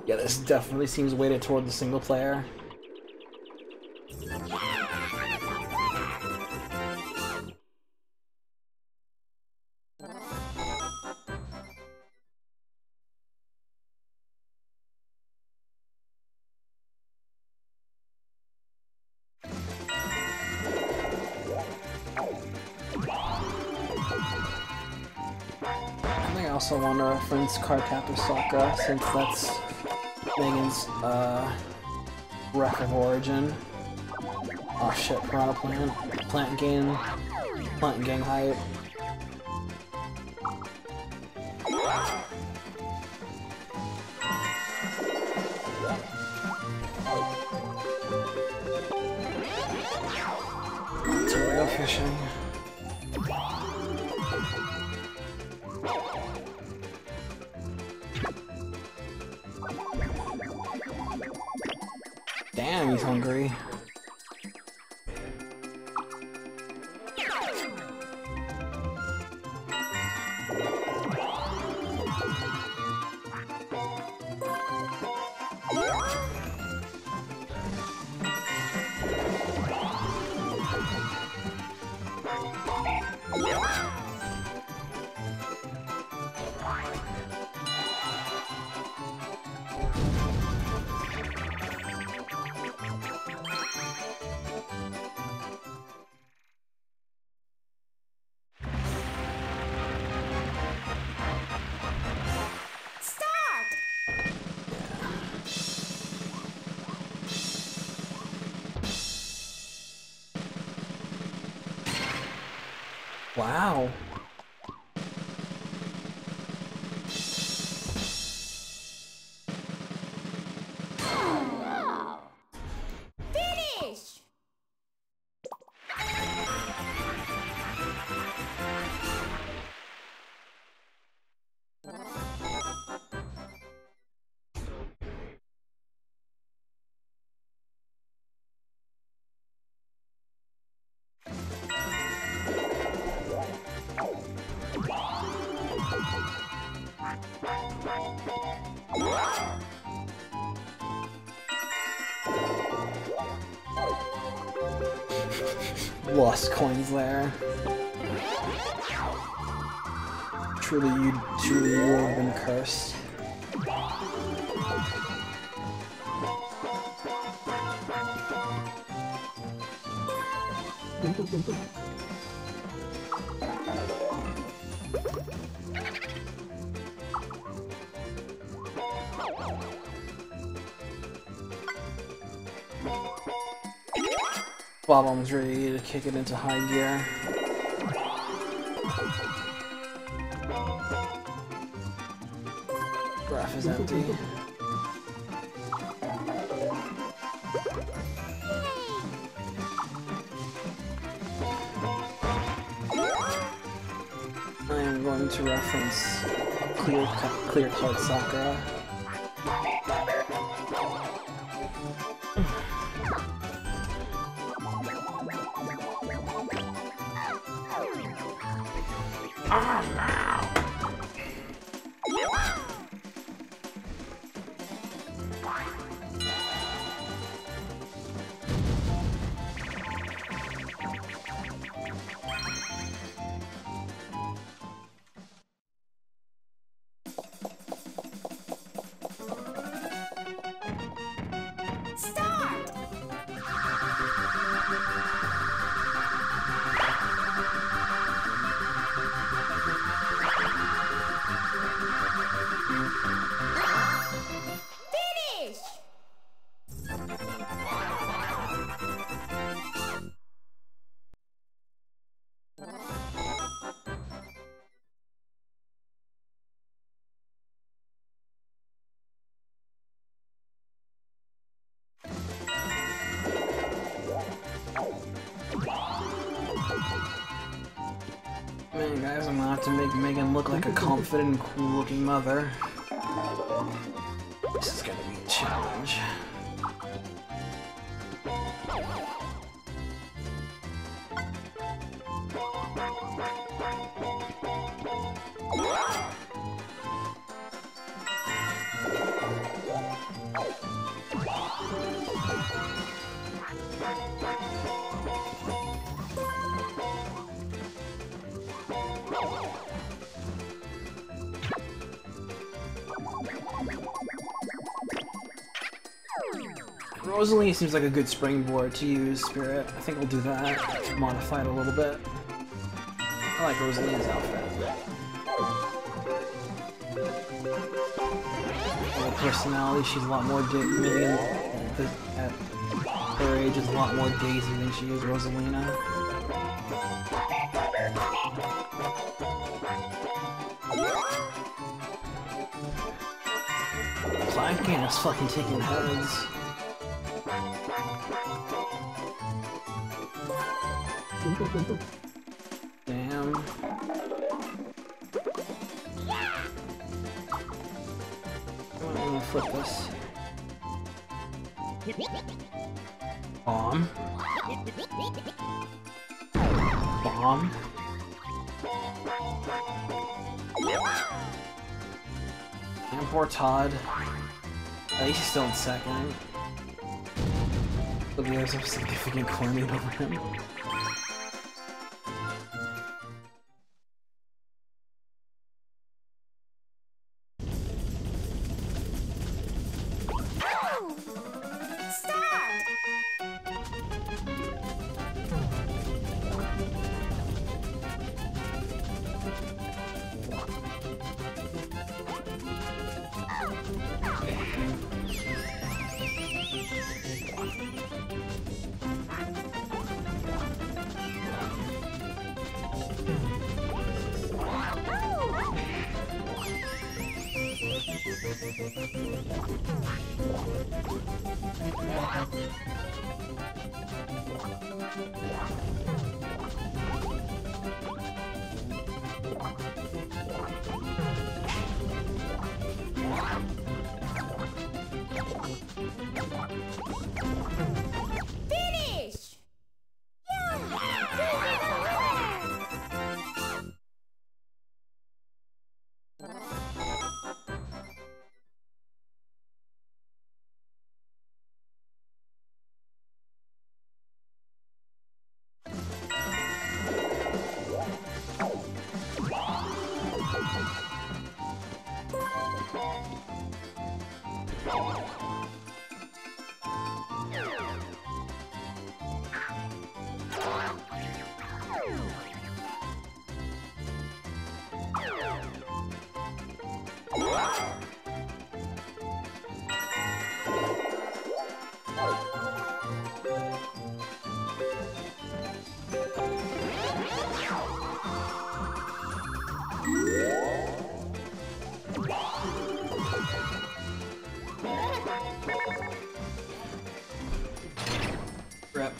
Yeah, this definitely seems weighted toward the single player. I think I also want to reference Cardcaptor Sokka, since that's Megan's ref of origin. Oh shit, Piranha Plant. Plant and gang hype. Terrio fishing. Damn, he's hungry. Wow. Finish! Lost coins there. Truly you have been cursed. Bob-omb's ready to kick it into high gear. Graph is empty. I am going to reference Clear Cut Sakura. Start! Finish! Man, guys, I'm gonna have to make Megan look like a confident and cool-looking mother. This is gonna be a challenge. Rosalie seems like a good springboard to use, Spirit. I think I'll do that. Modify it a little bit. I like Rosalie's outfit. Her personality, she's a lot more Megan at her age is a lot more Daisy than she is Rosalina. Planking is fucking taking heads. Damn. I'm gonna flip this. Bomb. Bomb. And poor Todd. At least he's still in second. But the others have significant corny over him. Start! Finish! Rep.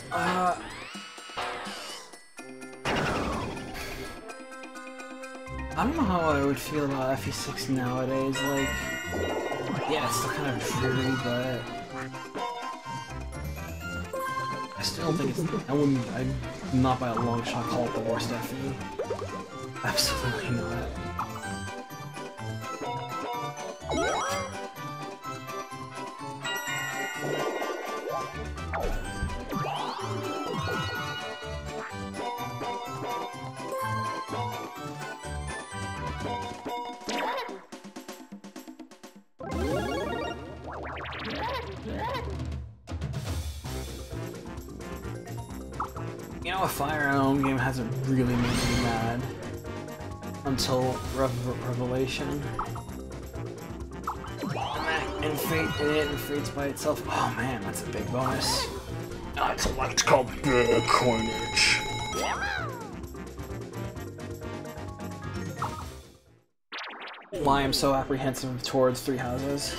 I don't know how I would feel about FE6 nowadays. Like, yeah, it's still kind of dreary, but I still don't think it's. I'd not by a long shot call it the worst FE. Absolutely not. You know, a Fire Emblem game hasn't really made me mad until Revelation. And Fate in it, and Fate's by itself. Oh man, that's a big bonus. That's what's called big coinage. Why I'm so apprehensive towards Three Houses.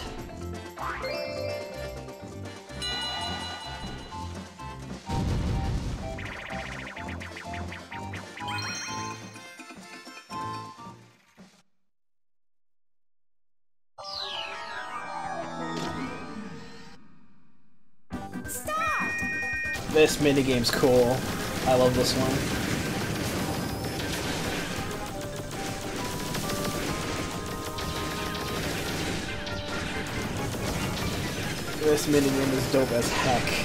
This minigame's cool. I love this one. This minigame is dope as heck.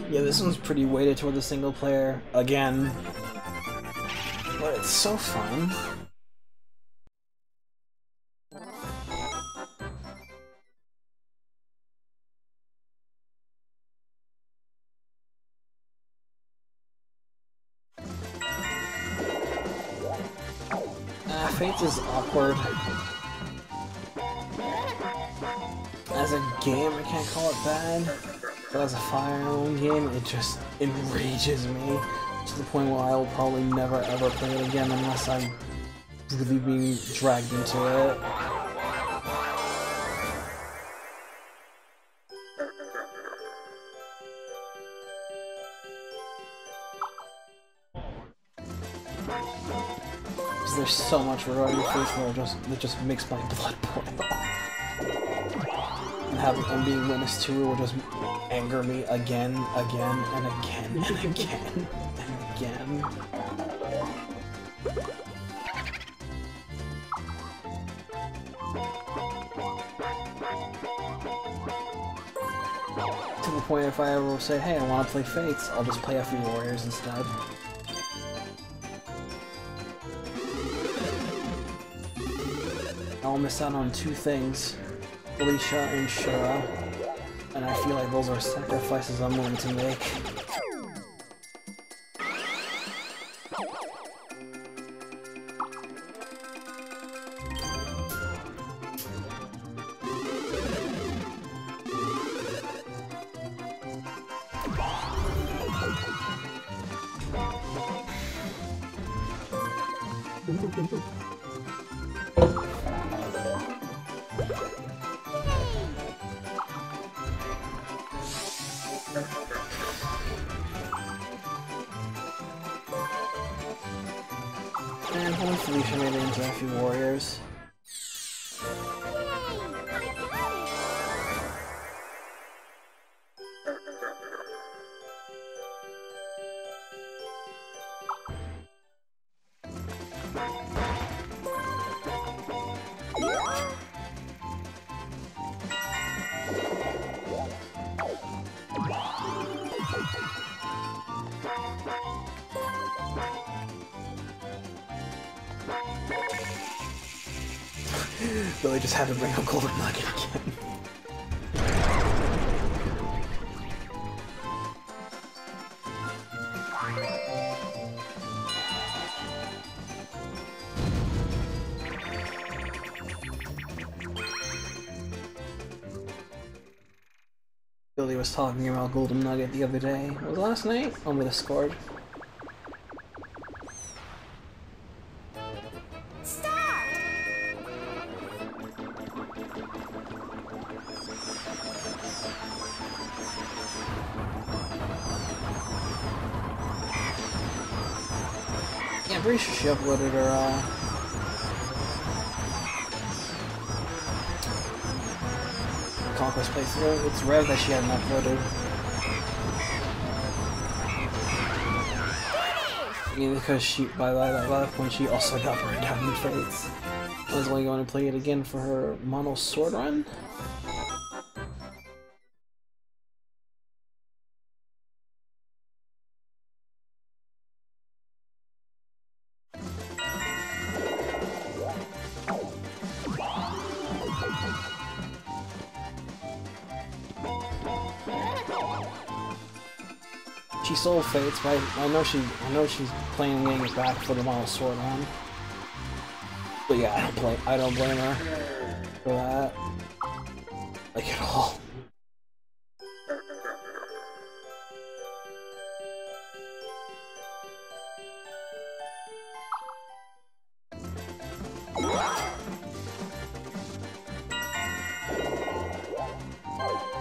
Yeah, this one's pretty weighted toward the single player, again. But it's so fun. Fates is awkward. As a game, I can't call it bad. But as a Fire Emblem game, it just enrages me to the point where I will probably never ever play it again unless I'm really being dragged into it. Because there's so much regarding Fates that just makes my blood boil. And being witness to it will just anger me again, again, and again, and again, and again. To the point if I ever say, hey, I want to play Fates, I'll just play FE Warriors instead. I'll miss out on two things. Felicia and Shura. And I feel like those are sacrifices I'm willing to make. And hopefully she made it into a few warriors. Really just had to bring up Golden Nugget again. Billy was talking about Golden Nugget the other day. It was last night on the Discord. Yeah, I'm pretty sure she uploaded her, Conquest playthrough. It's rare that she hadn't uploaded. I mean, because she, by that point, she also got her Diamond Fates. I was only going to play it again for her Mono Sword Run. She sold Fates, but I know she's planning on getting it back for the Mono Sword Run. But yeah, I don't blame her for that, like at all.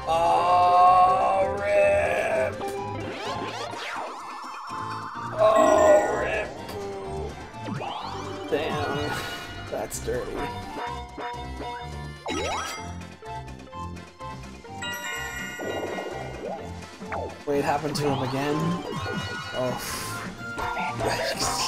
Oh, rip! Oh, rip! Damn, that's dirty. Wait, it happened to him again? Oh, yikes.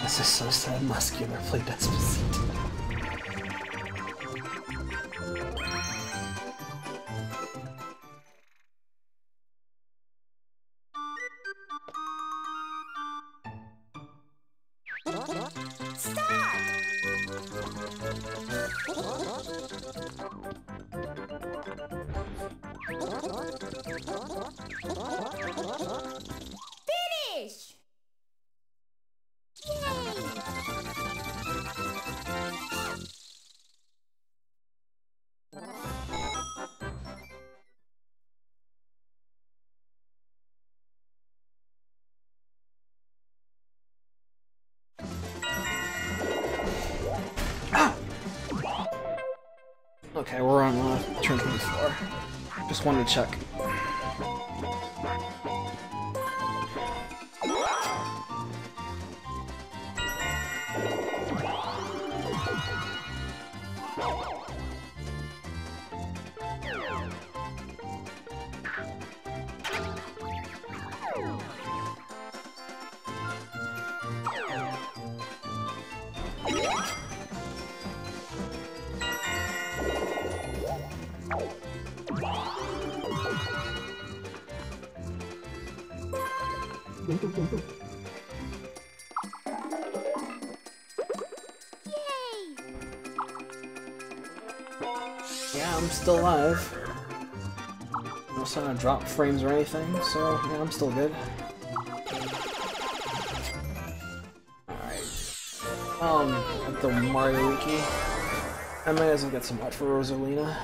This is so sad. Muscular played Despacito. Finish! Okay, we're on turn 24. Just wanted to check. Yeah, I'm still alive. No sign of drop frames or anything, so yeah, I'm still good. At the Mario Wiki, I might as well get some art for Rosalina.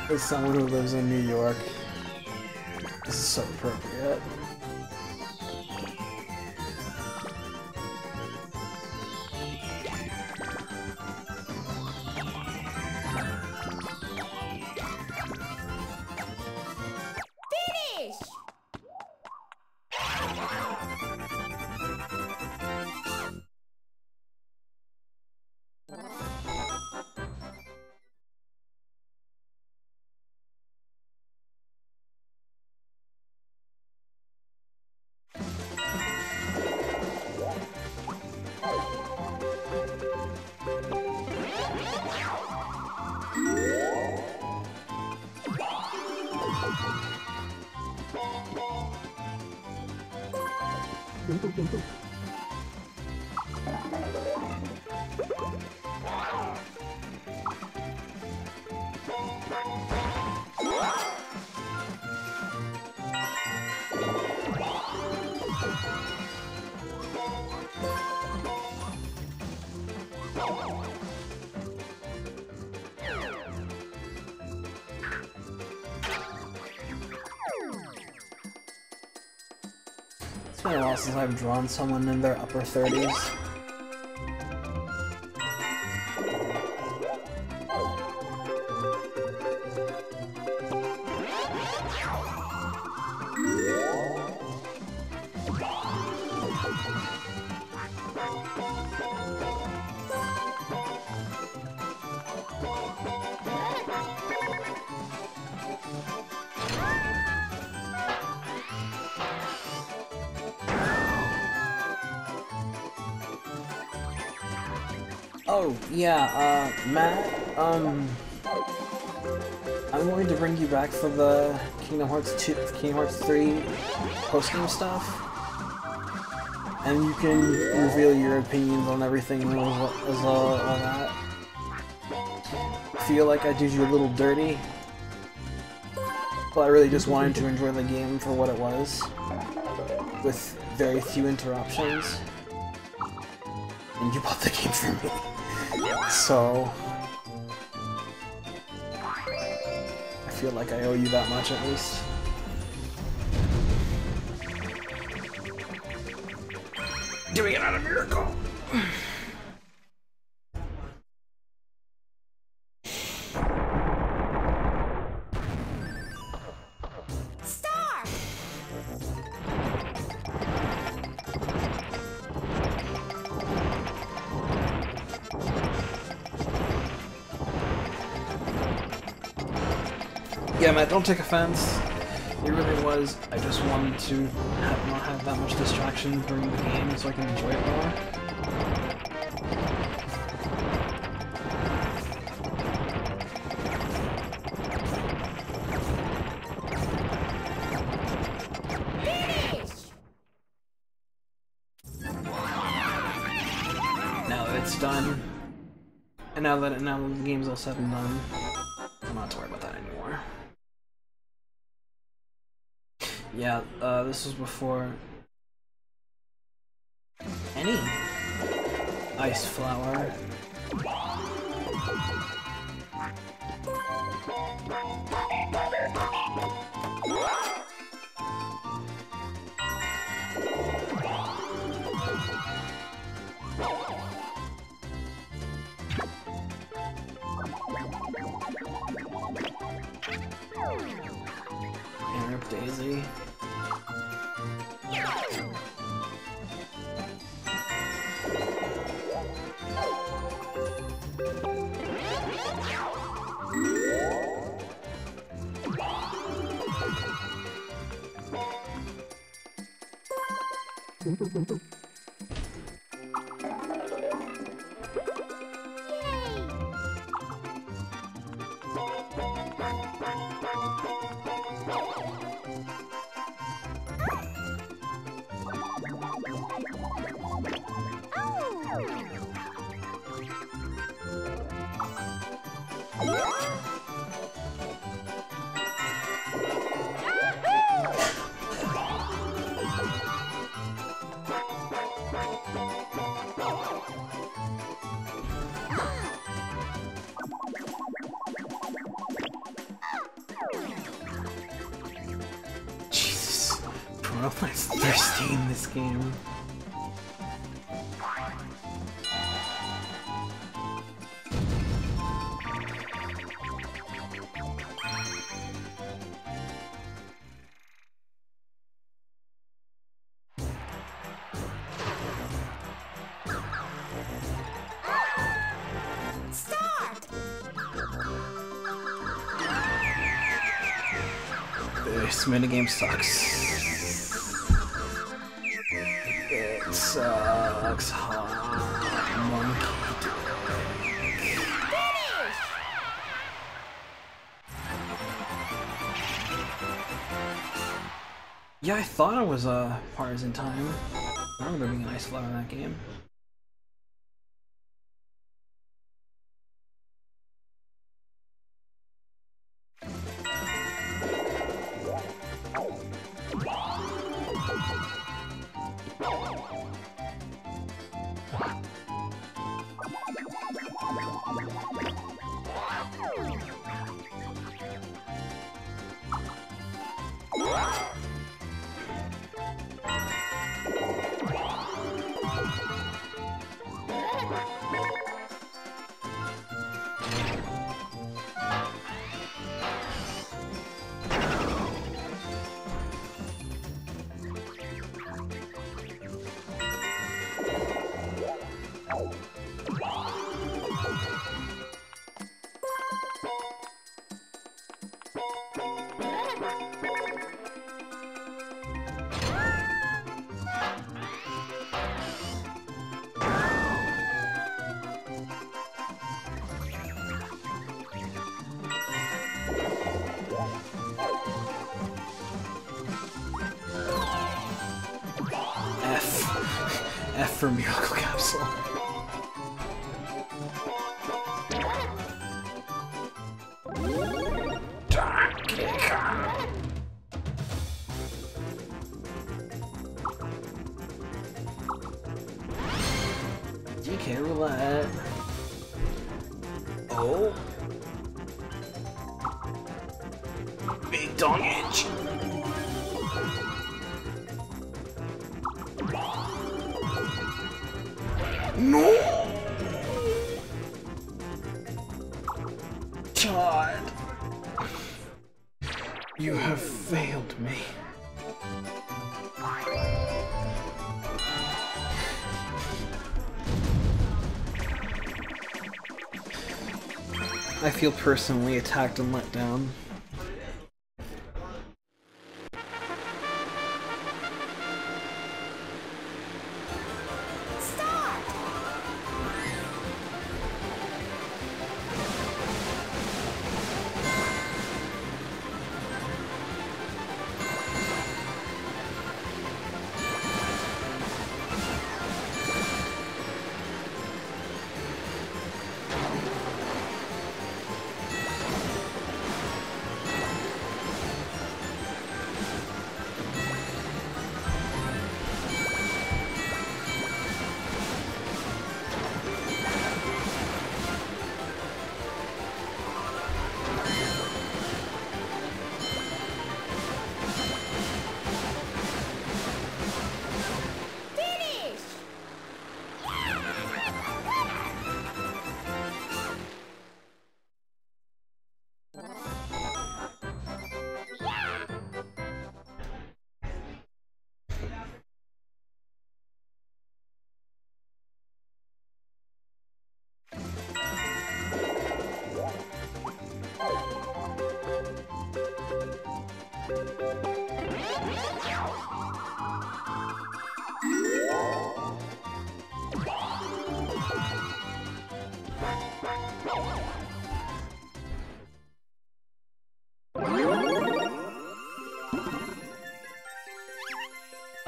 As someone who lives in New York, this is so appropriate. Finish! It's been a while since I've drawn someone in their upper 30s. Oh, yeah, Matt, I'm going to bring you back for the Kingdom Hearts 3 post-game stuff. And you can reveal your opinions on everything as all that. I feel like I did you a little dirty, but I really just wanted to enjoy the game for what it was, with very few interruptions. And you bought the game for me. So I feel like I owe you that much at least. Doing it on a miracle. Start! Yeah, Matt, don't take offense. It really was. I just wanted to not have that much distraction during the game so I can enjoy it more. done. And now that the game's all said and done, I'm not to worry about that anymore. Yeah, this was before any ice flower. And Rip Daisy. Jesus, Prolife's thirsty in this game. This minigame sucks. It sucks. Monkey. Yeah, I thought I was Partisan Time. I remember being an ice flower in that game. F for Miracle Capsule. DK Roulette. Oh. Big dong inch. No! God. You have failed me. I feel personally attacked and let down.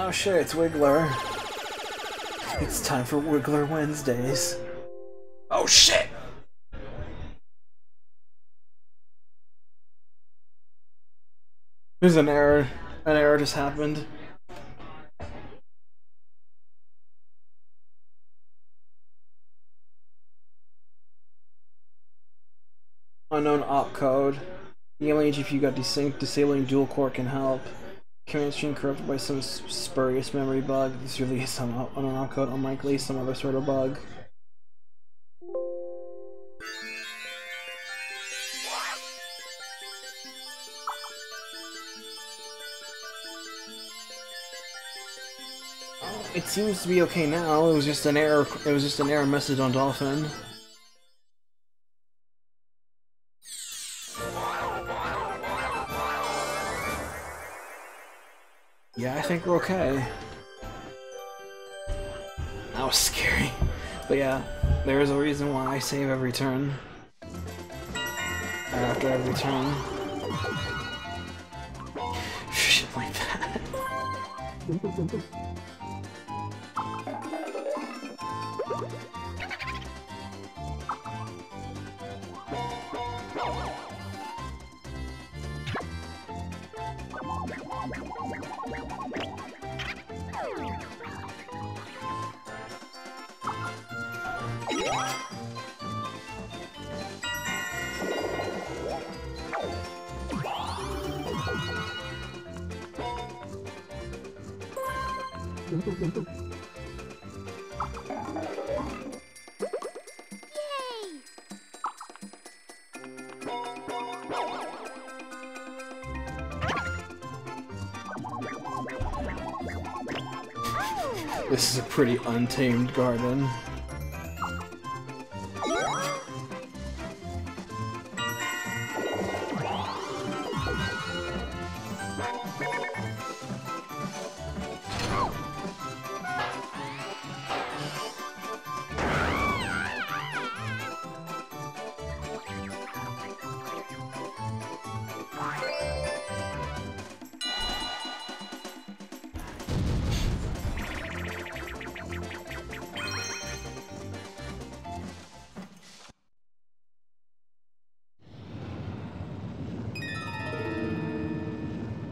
Oh shit, it's Wiggler. It's time for Wiggler Wednesdays. Oh shit! There's an error. An error just happened. Unknown opcode. The only GPU got desynced. Disabling dual core can help. Command string corrupted by some spurious memory bug. This really is some unknown opcode. Unlikely, some other sort of bug. It seems to be okay now. It was just an error. It was just an error message on Dolphin. Yeah, I think we're okay. That was scary. But yeah, there is a reason why I save every turn. After every turn. Shit like that. This is a pretty untamed garden.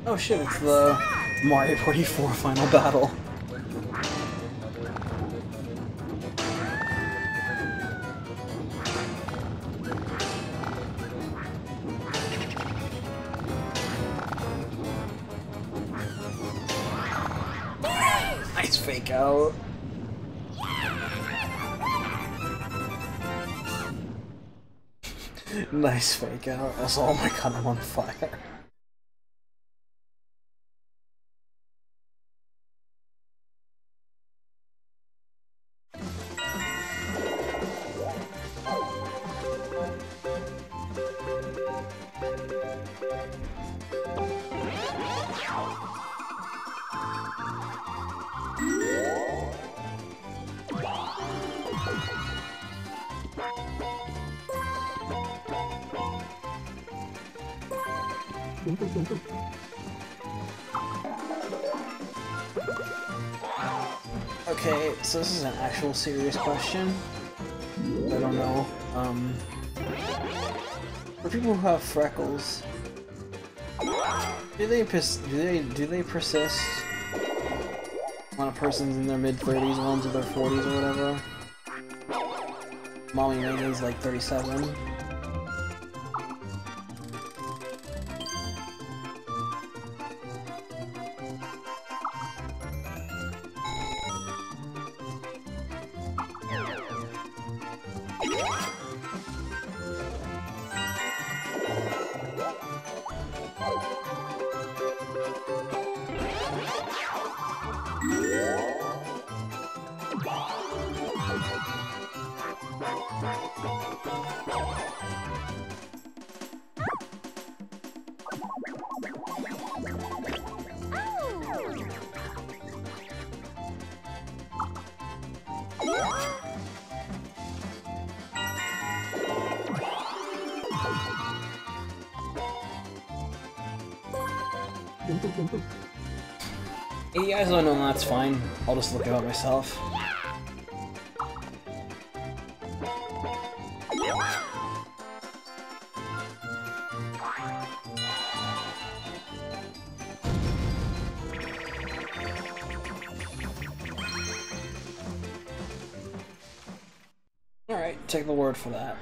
Oh shit, it's the Mario Party 4 final battle. Nice fake out. Nice fake out. Also, oh my god, I'm on fire. Okay, so this is an actual serious question. I don't know. For people who have freckles, do they persist when a person's in their mid-30s, one's in their 40s or whatever? Mommy May's like 37. Hey, you guys don't know, that's fine. I'll just look it up myself. Alright, take the word for that.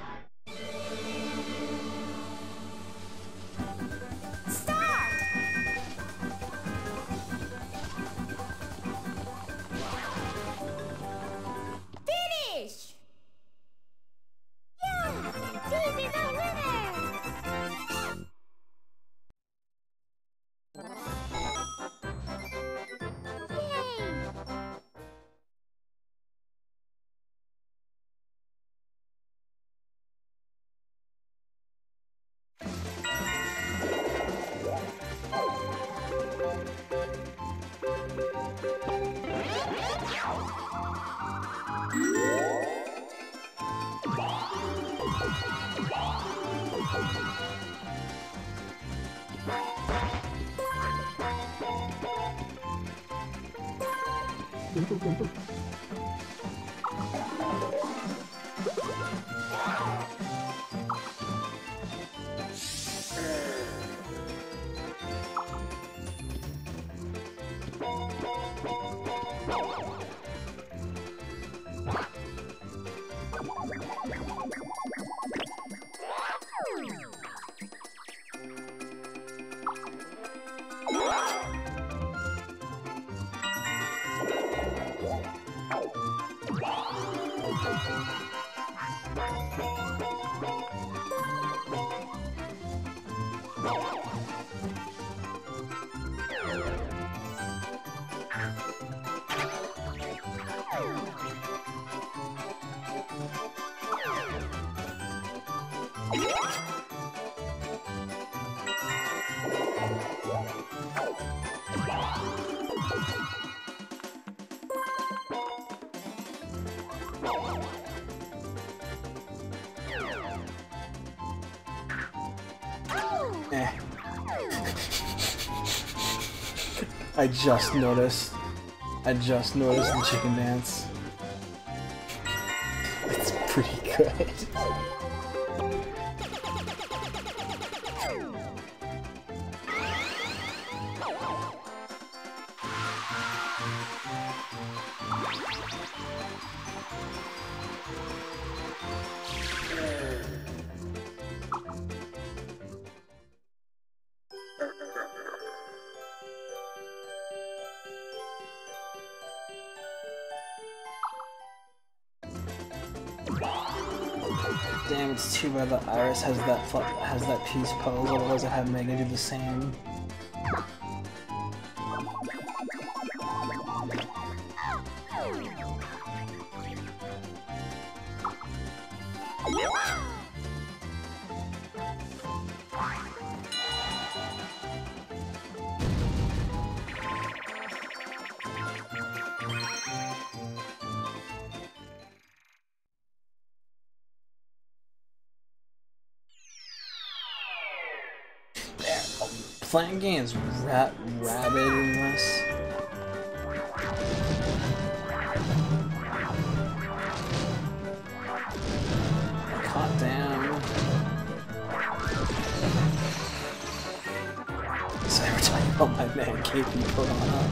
I just noticed the chicken dance. It's pretty good. Damn, it's too bad that Iris has that piece pose, otherwise I'd have Megan do the same. Playing games rabid in this. God damn. So every time about my man KP Piranha.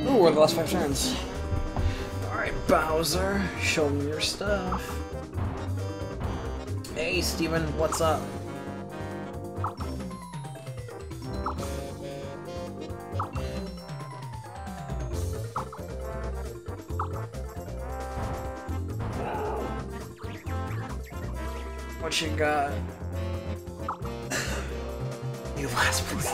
Ooh, we're the last 5 turns. Alright, Bowser, show me your stuff. Hey, Steven, what's up? What you got? You last place.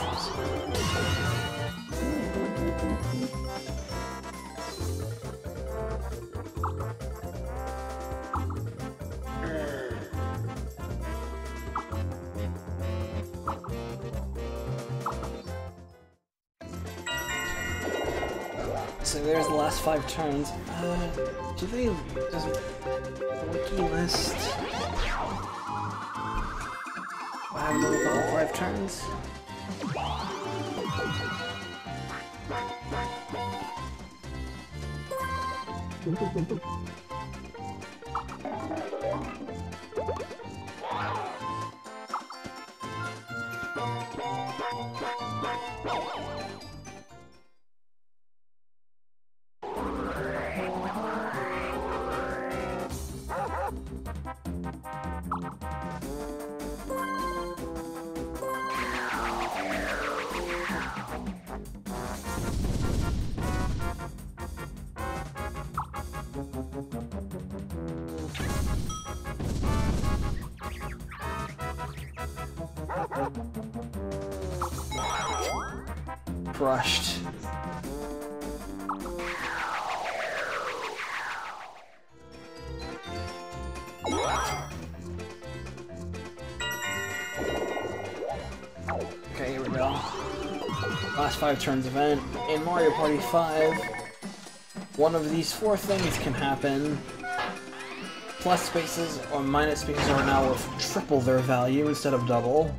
So there's the last 5 turns. Do they just wiki list? What happens with all 5 turns? Crushed. Okay, here we go. Last 5 turns event. In Mario Party 5, one of these 4 things can happen. Plus spaces or minus spaces are now worth triple their value instead of double.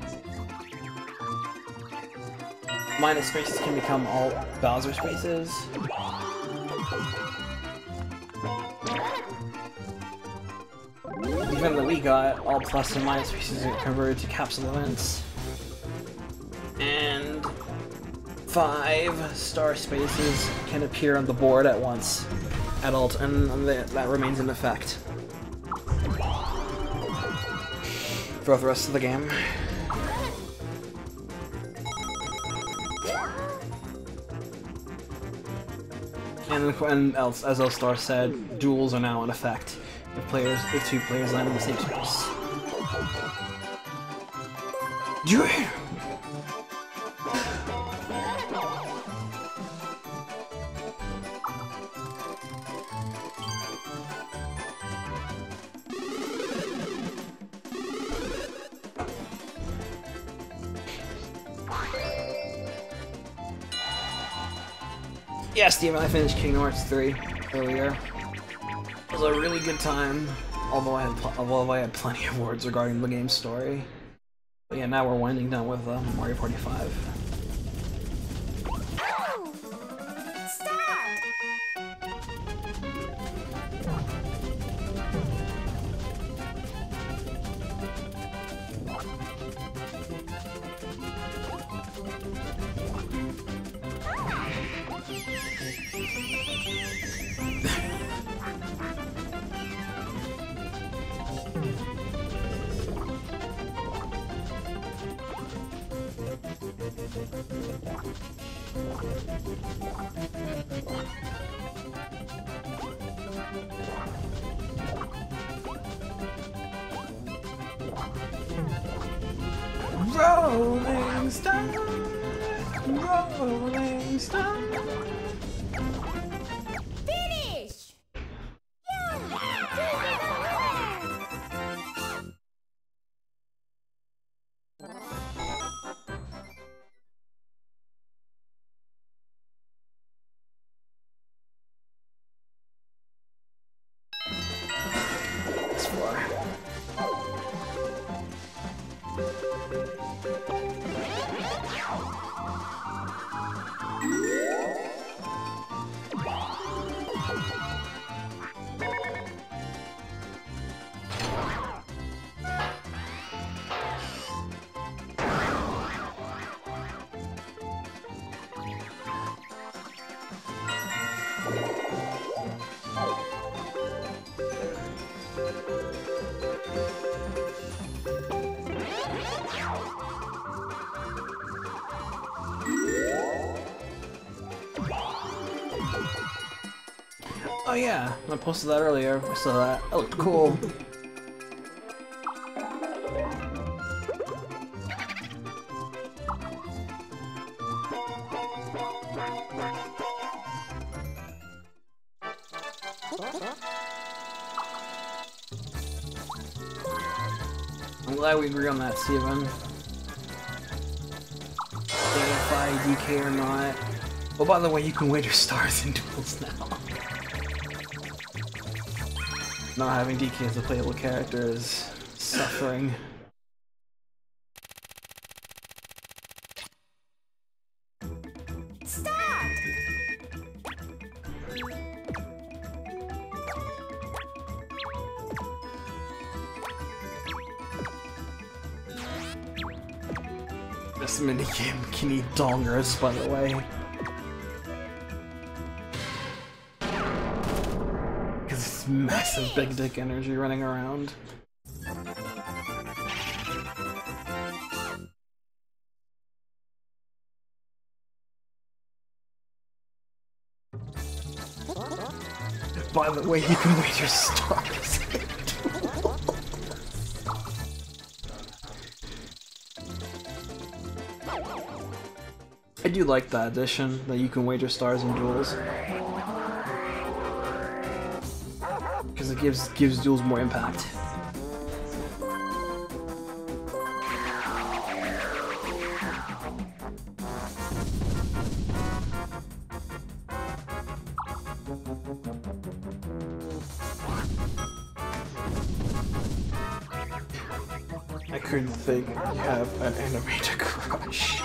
Minus spaces can become all Bowser spaces. Even though we got all plus and minus spaces are converted to capsule events. And 5 star spaces can appear on the board at once. Adult, and that remains in effect for the rest of the game. And as Elstar said, duels are now in effect if 2 players land in the same space. Do it! Yeah, Steven, I finished Kingdom Hearts 3 earlier. It was a really good time, although I had plenty of words regarding the game's story. But yeah, now we're winding down with Mario Party 5. Oh! Start! Rolling Stone, Rolling Stone. Finish! It's 4. Oh yeah, I posted that earlier. I saw that. That looked cool. I'm glad we agree on that, Steven. Deified, DK or not. Oh, by the way, you can wager stars in duels now. Not having DK as a playable character is suffering. Start! This minigame can eat dongers, by the way. Because it's massive big dick energy running around. By the way, you can wager stars. I do like that addition, that you can wager stars in duels. Because it gives duels more impact. I couldn't think you have an animator crush.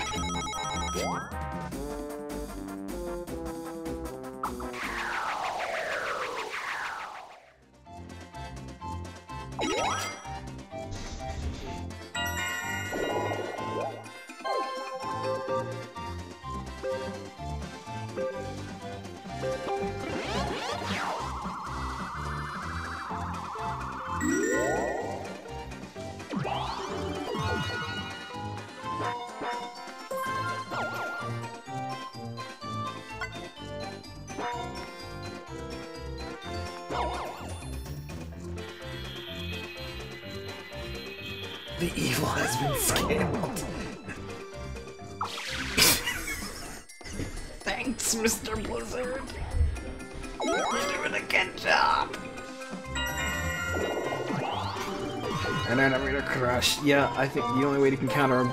The evil has been scaled. Thanks, Mr. Blizzard. You're doing a good job. An animator crush. Yeah, I think the only way to counter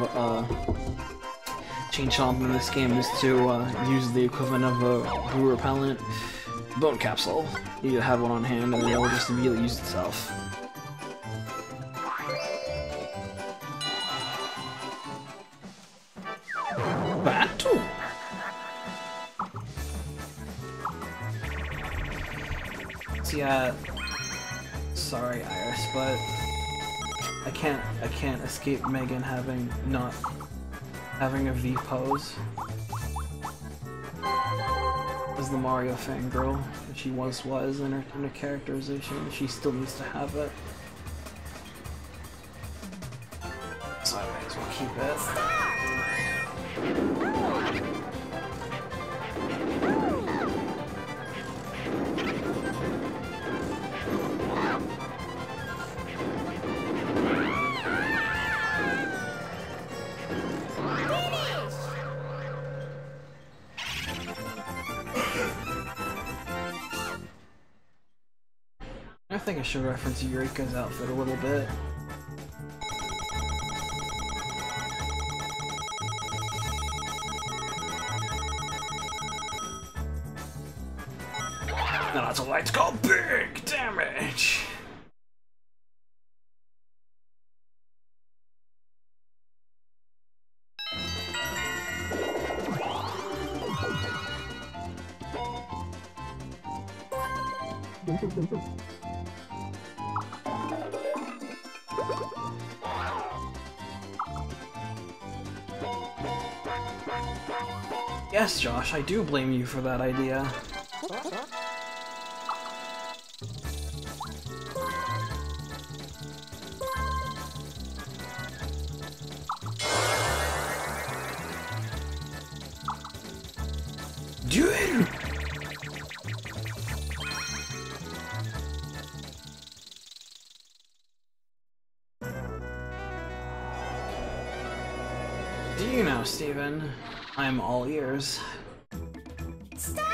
Chain Chomp in this game is to use the equivalent of a Boo Repellent Bone Capsule. You need to have one on hand and it will just immediately use itself. Battle! So yeah, sorry Iris, but I can't escape Megan not having a V pose as the Mario fangirl that she once was in her characterization. She still needs to have it. So I might as well keep it. I think I should reference Eureka's outfit a little bit. Now that's why it's called big damage! Yes, Josh, I do blame you for that idea. Dude! Do you know, Steven? I'm all ears. Start!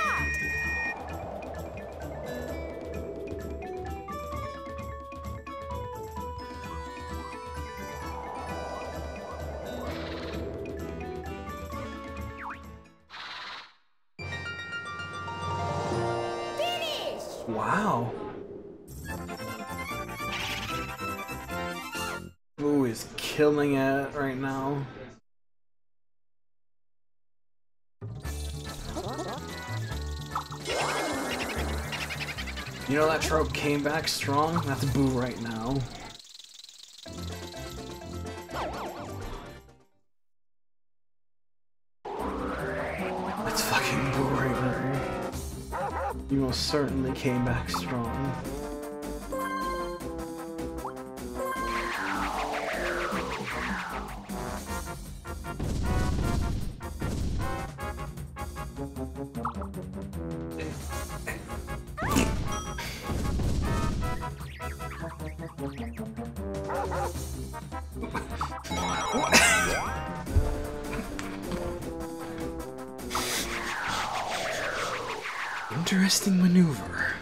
killing it right now. You know that trope came back strong? That's boo right now. That's fucking boo right now. You most certainly came back strong. Interesting maneuver.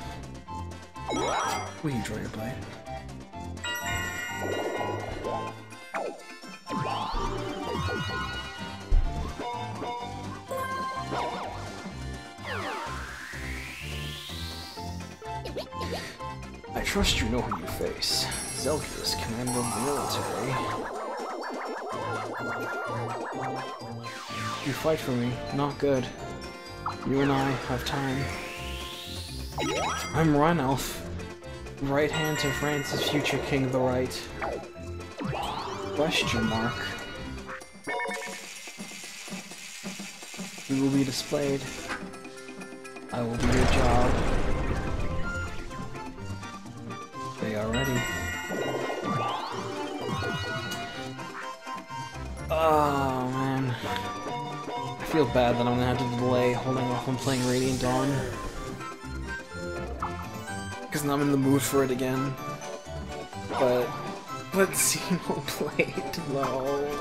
We enjoy your blade. I trust you know who you face. Zelkius, commander of the military. You fight for me. Not good. You and I have time. I'm Ranulf, right hand to France's future king, the right. Question mark. We will be displayed. I will do your job. They are ready. Oh man. I feel bad that I'm gonna have to delay holding off on playing Radiant Dawn. Because now I'm in the mood for it again. But Xenoblade, no.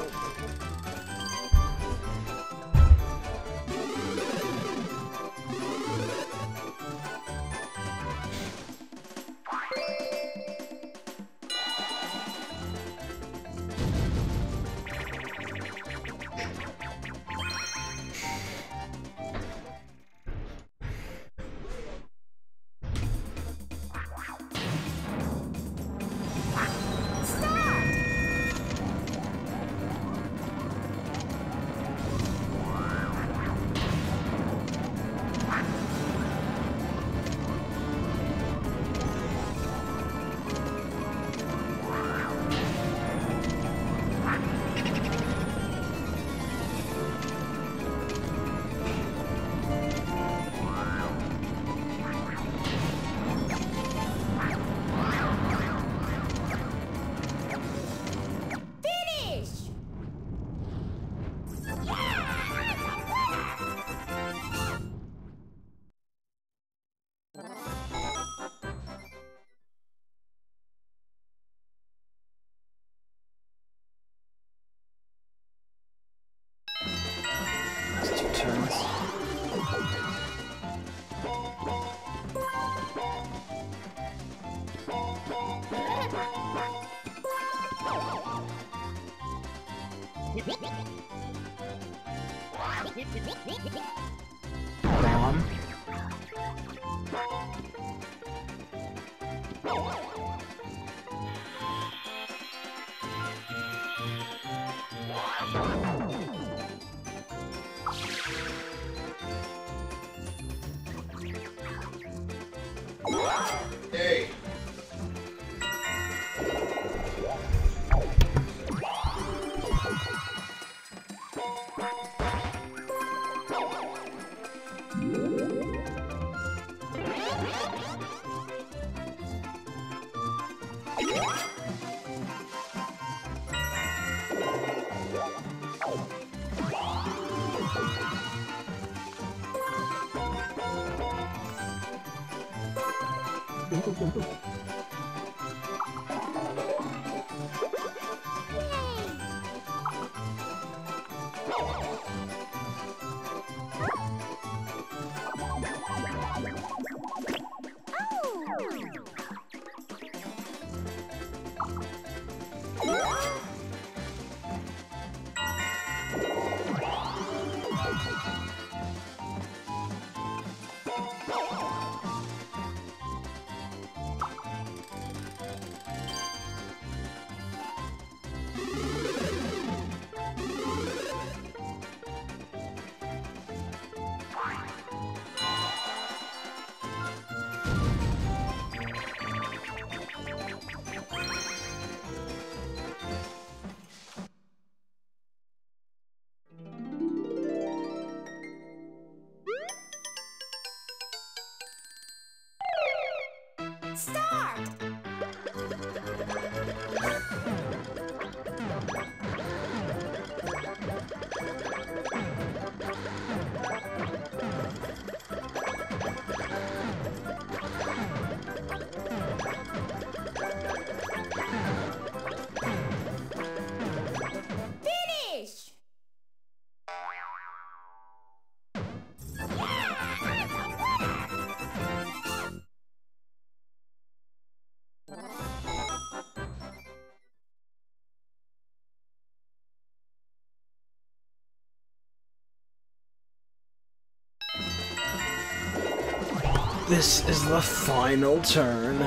That's 2 turns. Bomb. Hey. Start! Finish! This is the final turn.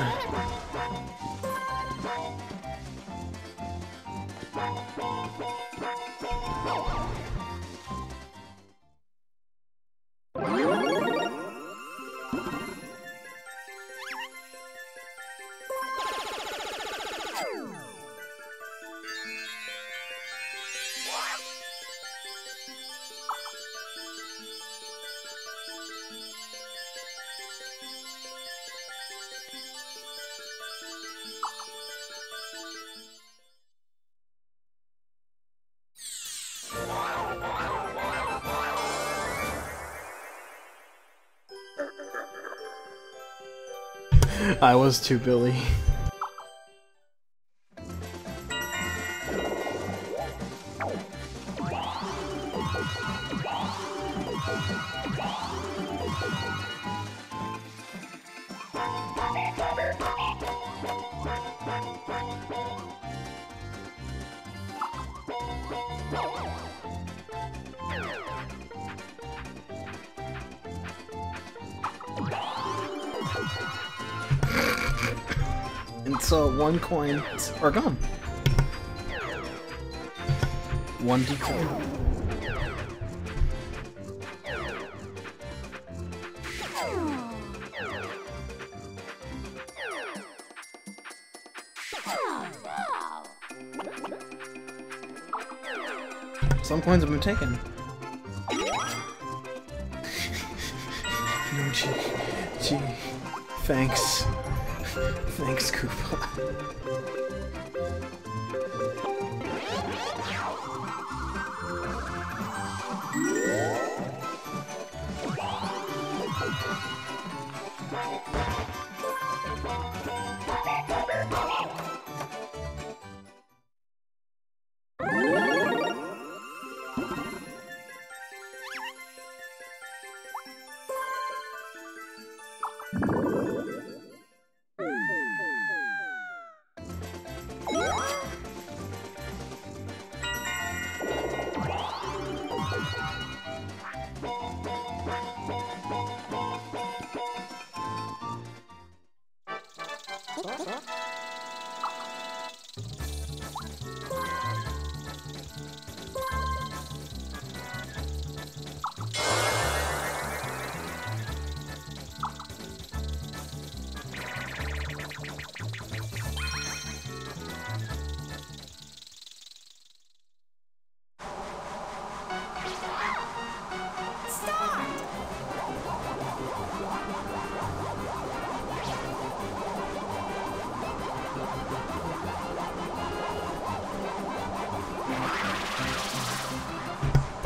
I was too Billy. And so one coin are gone. One decoy. Some coins have been taken. No, gee. Thanks. Thanks, Koopa.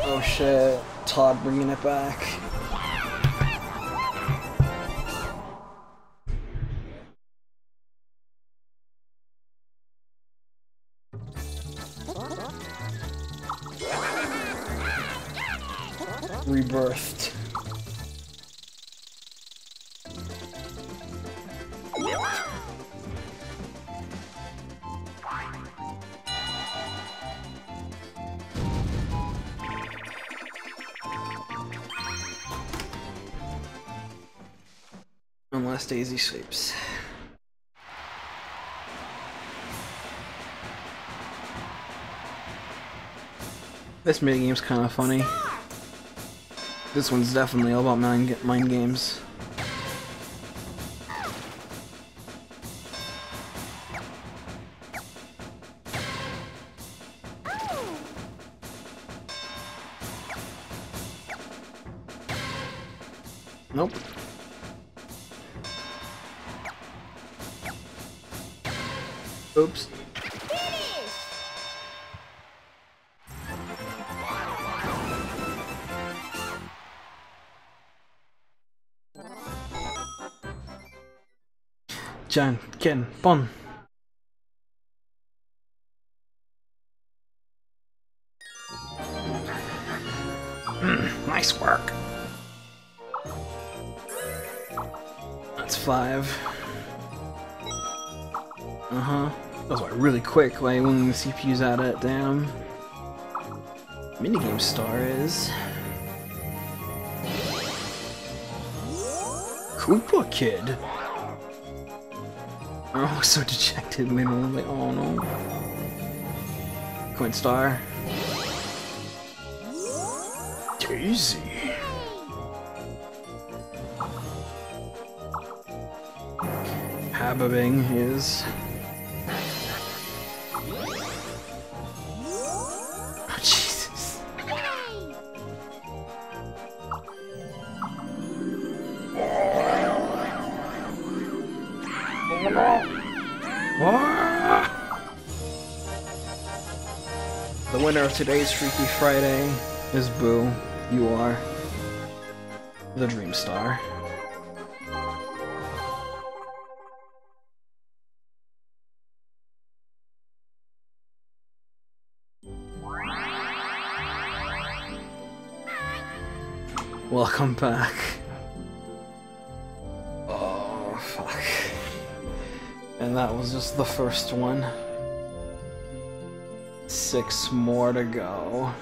Oh shit, Todd bringing it back. Rebirthed. Unless Daisy sleeps. This minigame's kind of funny. This one's definitely all about mind games. Nope. Oops. Finish! Janken pon. Nice work. That's 5. Uh-huh. That was like really quick, like when the CPU's at it, damn. Minigame star is Koopa Kid. Oh, so dejected, man. I'm like, oh no. Coin star. Daisy. Habibing is. Oh, Jesus. The winner of today's Freaky Friday is Boo. You are the Dream Star. Welcome back. Oh, fuck. And that was just the first one. 6 more to go.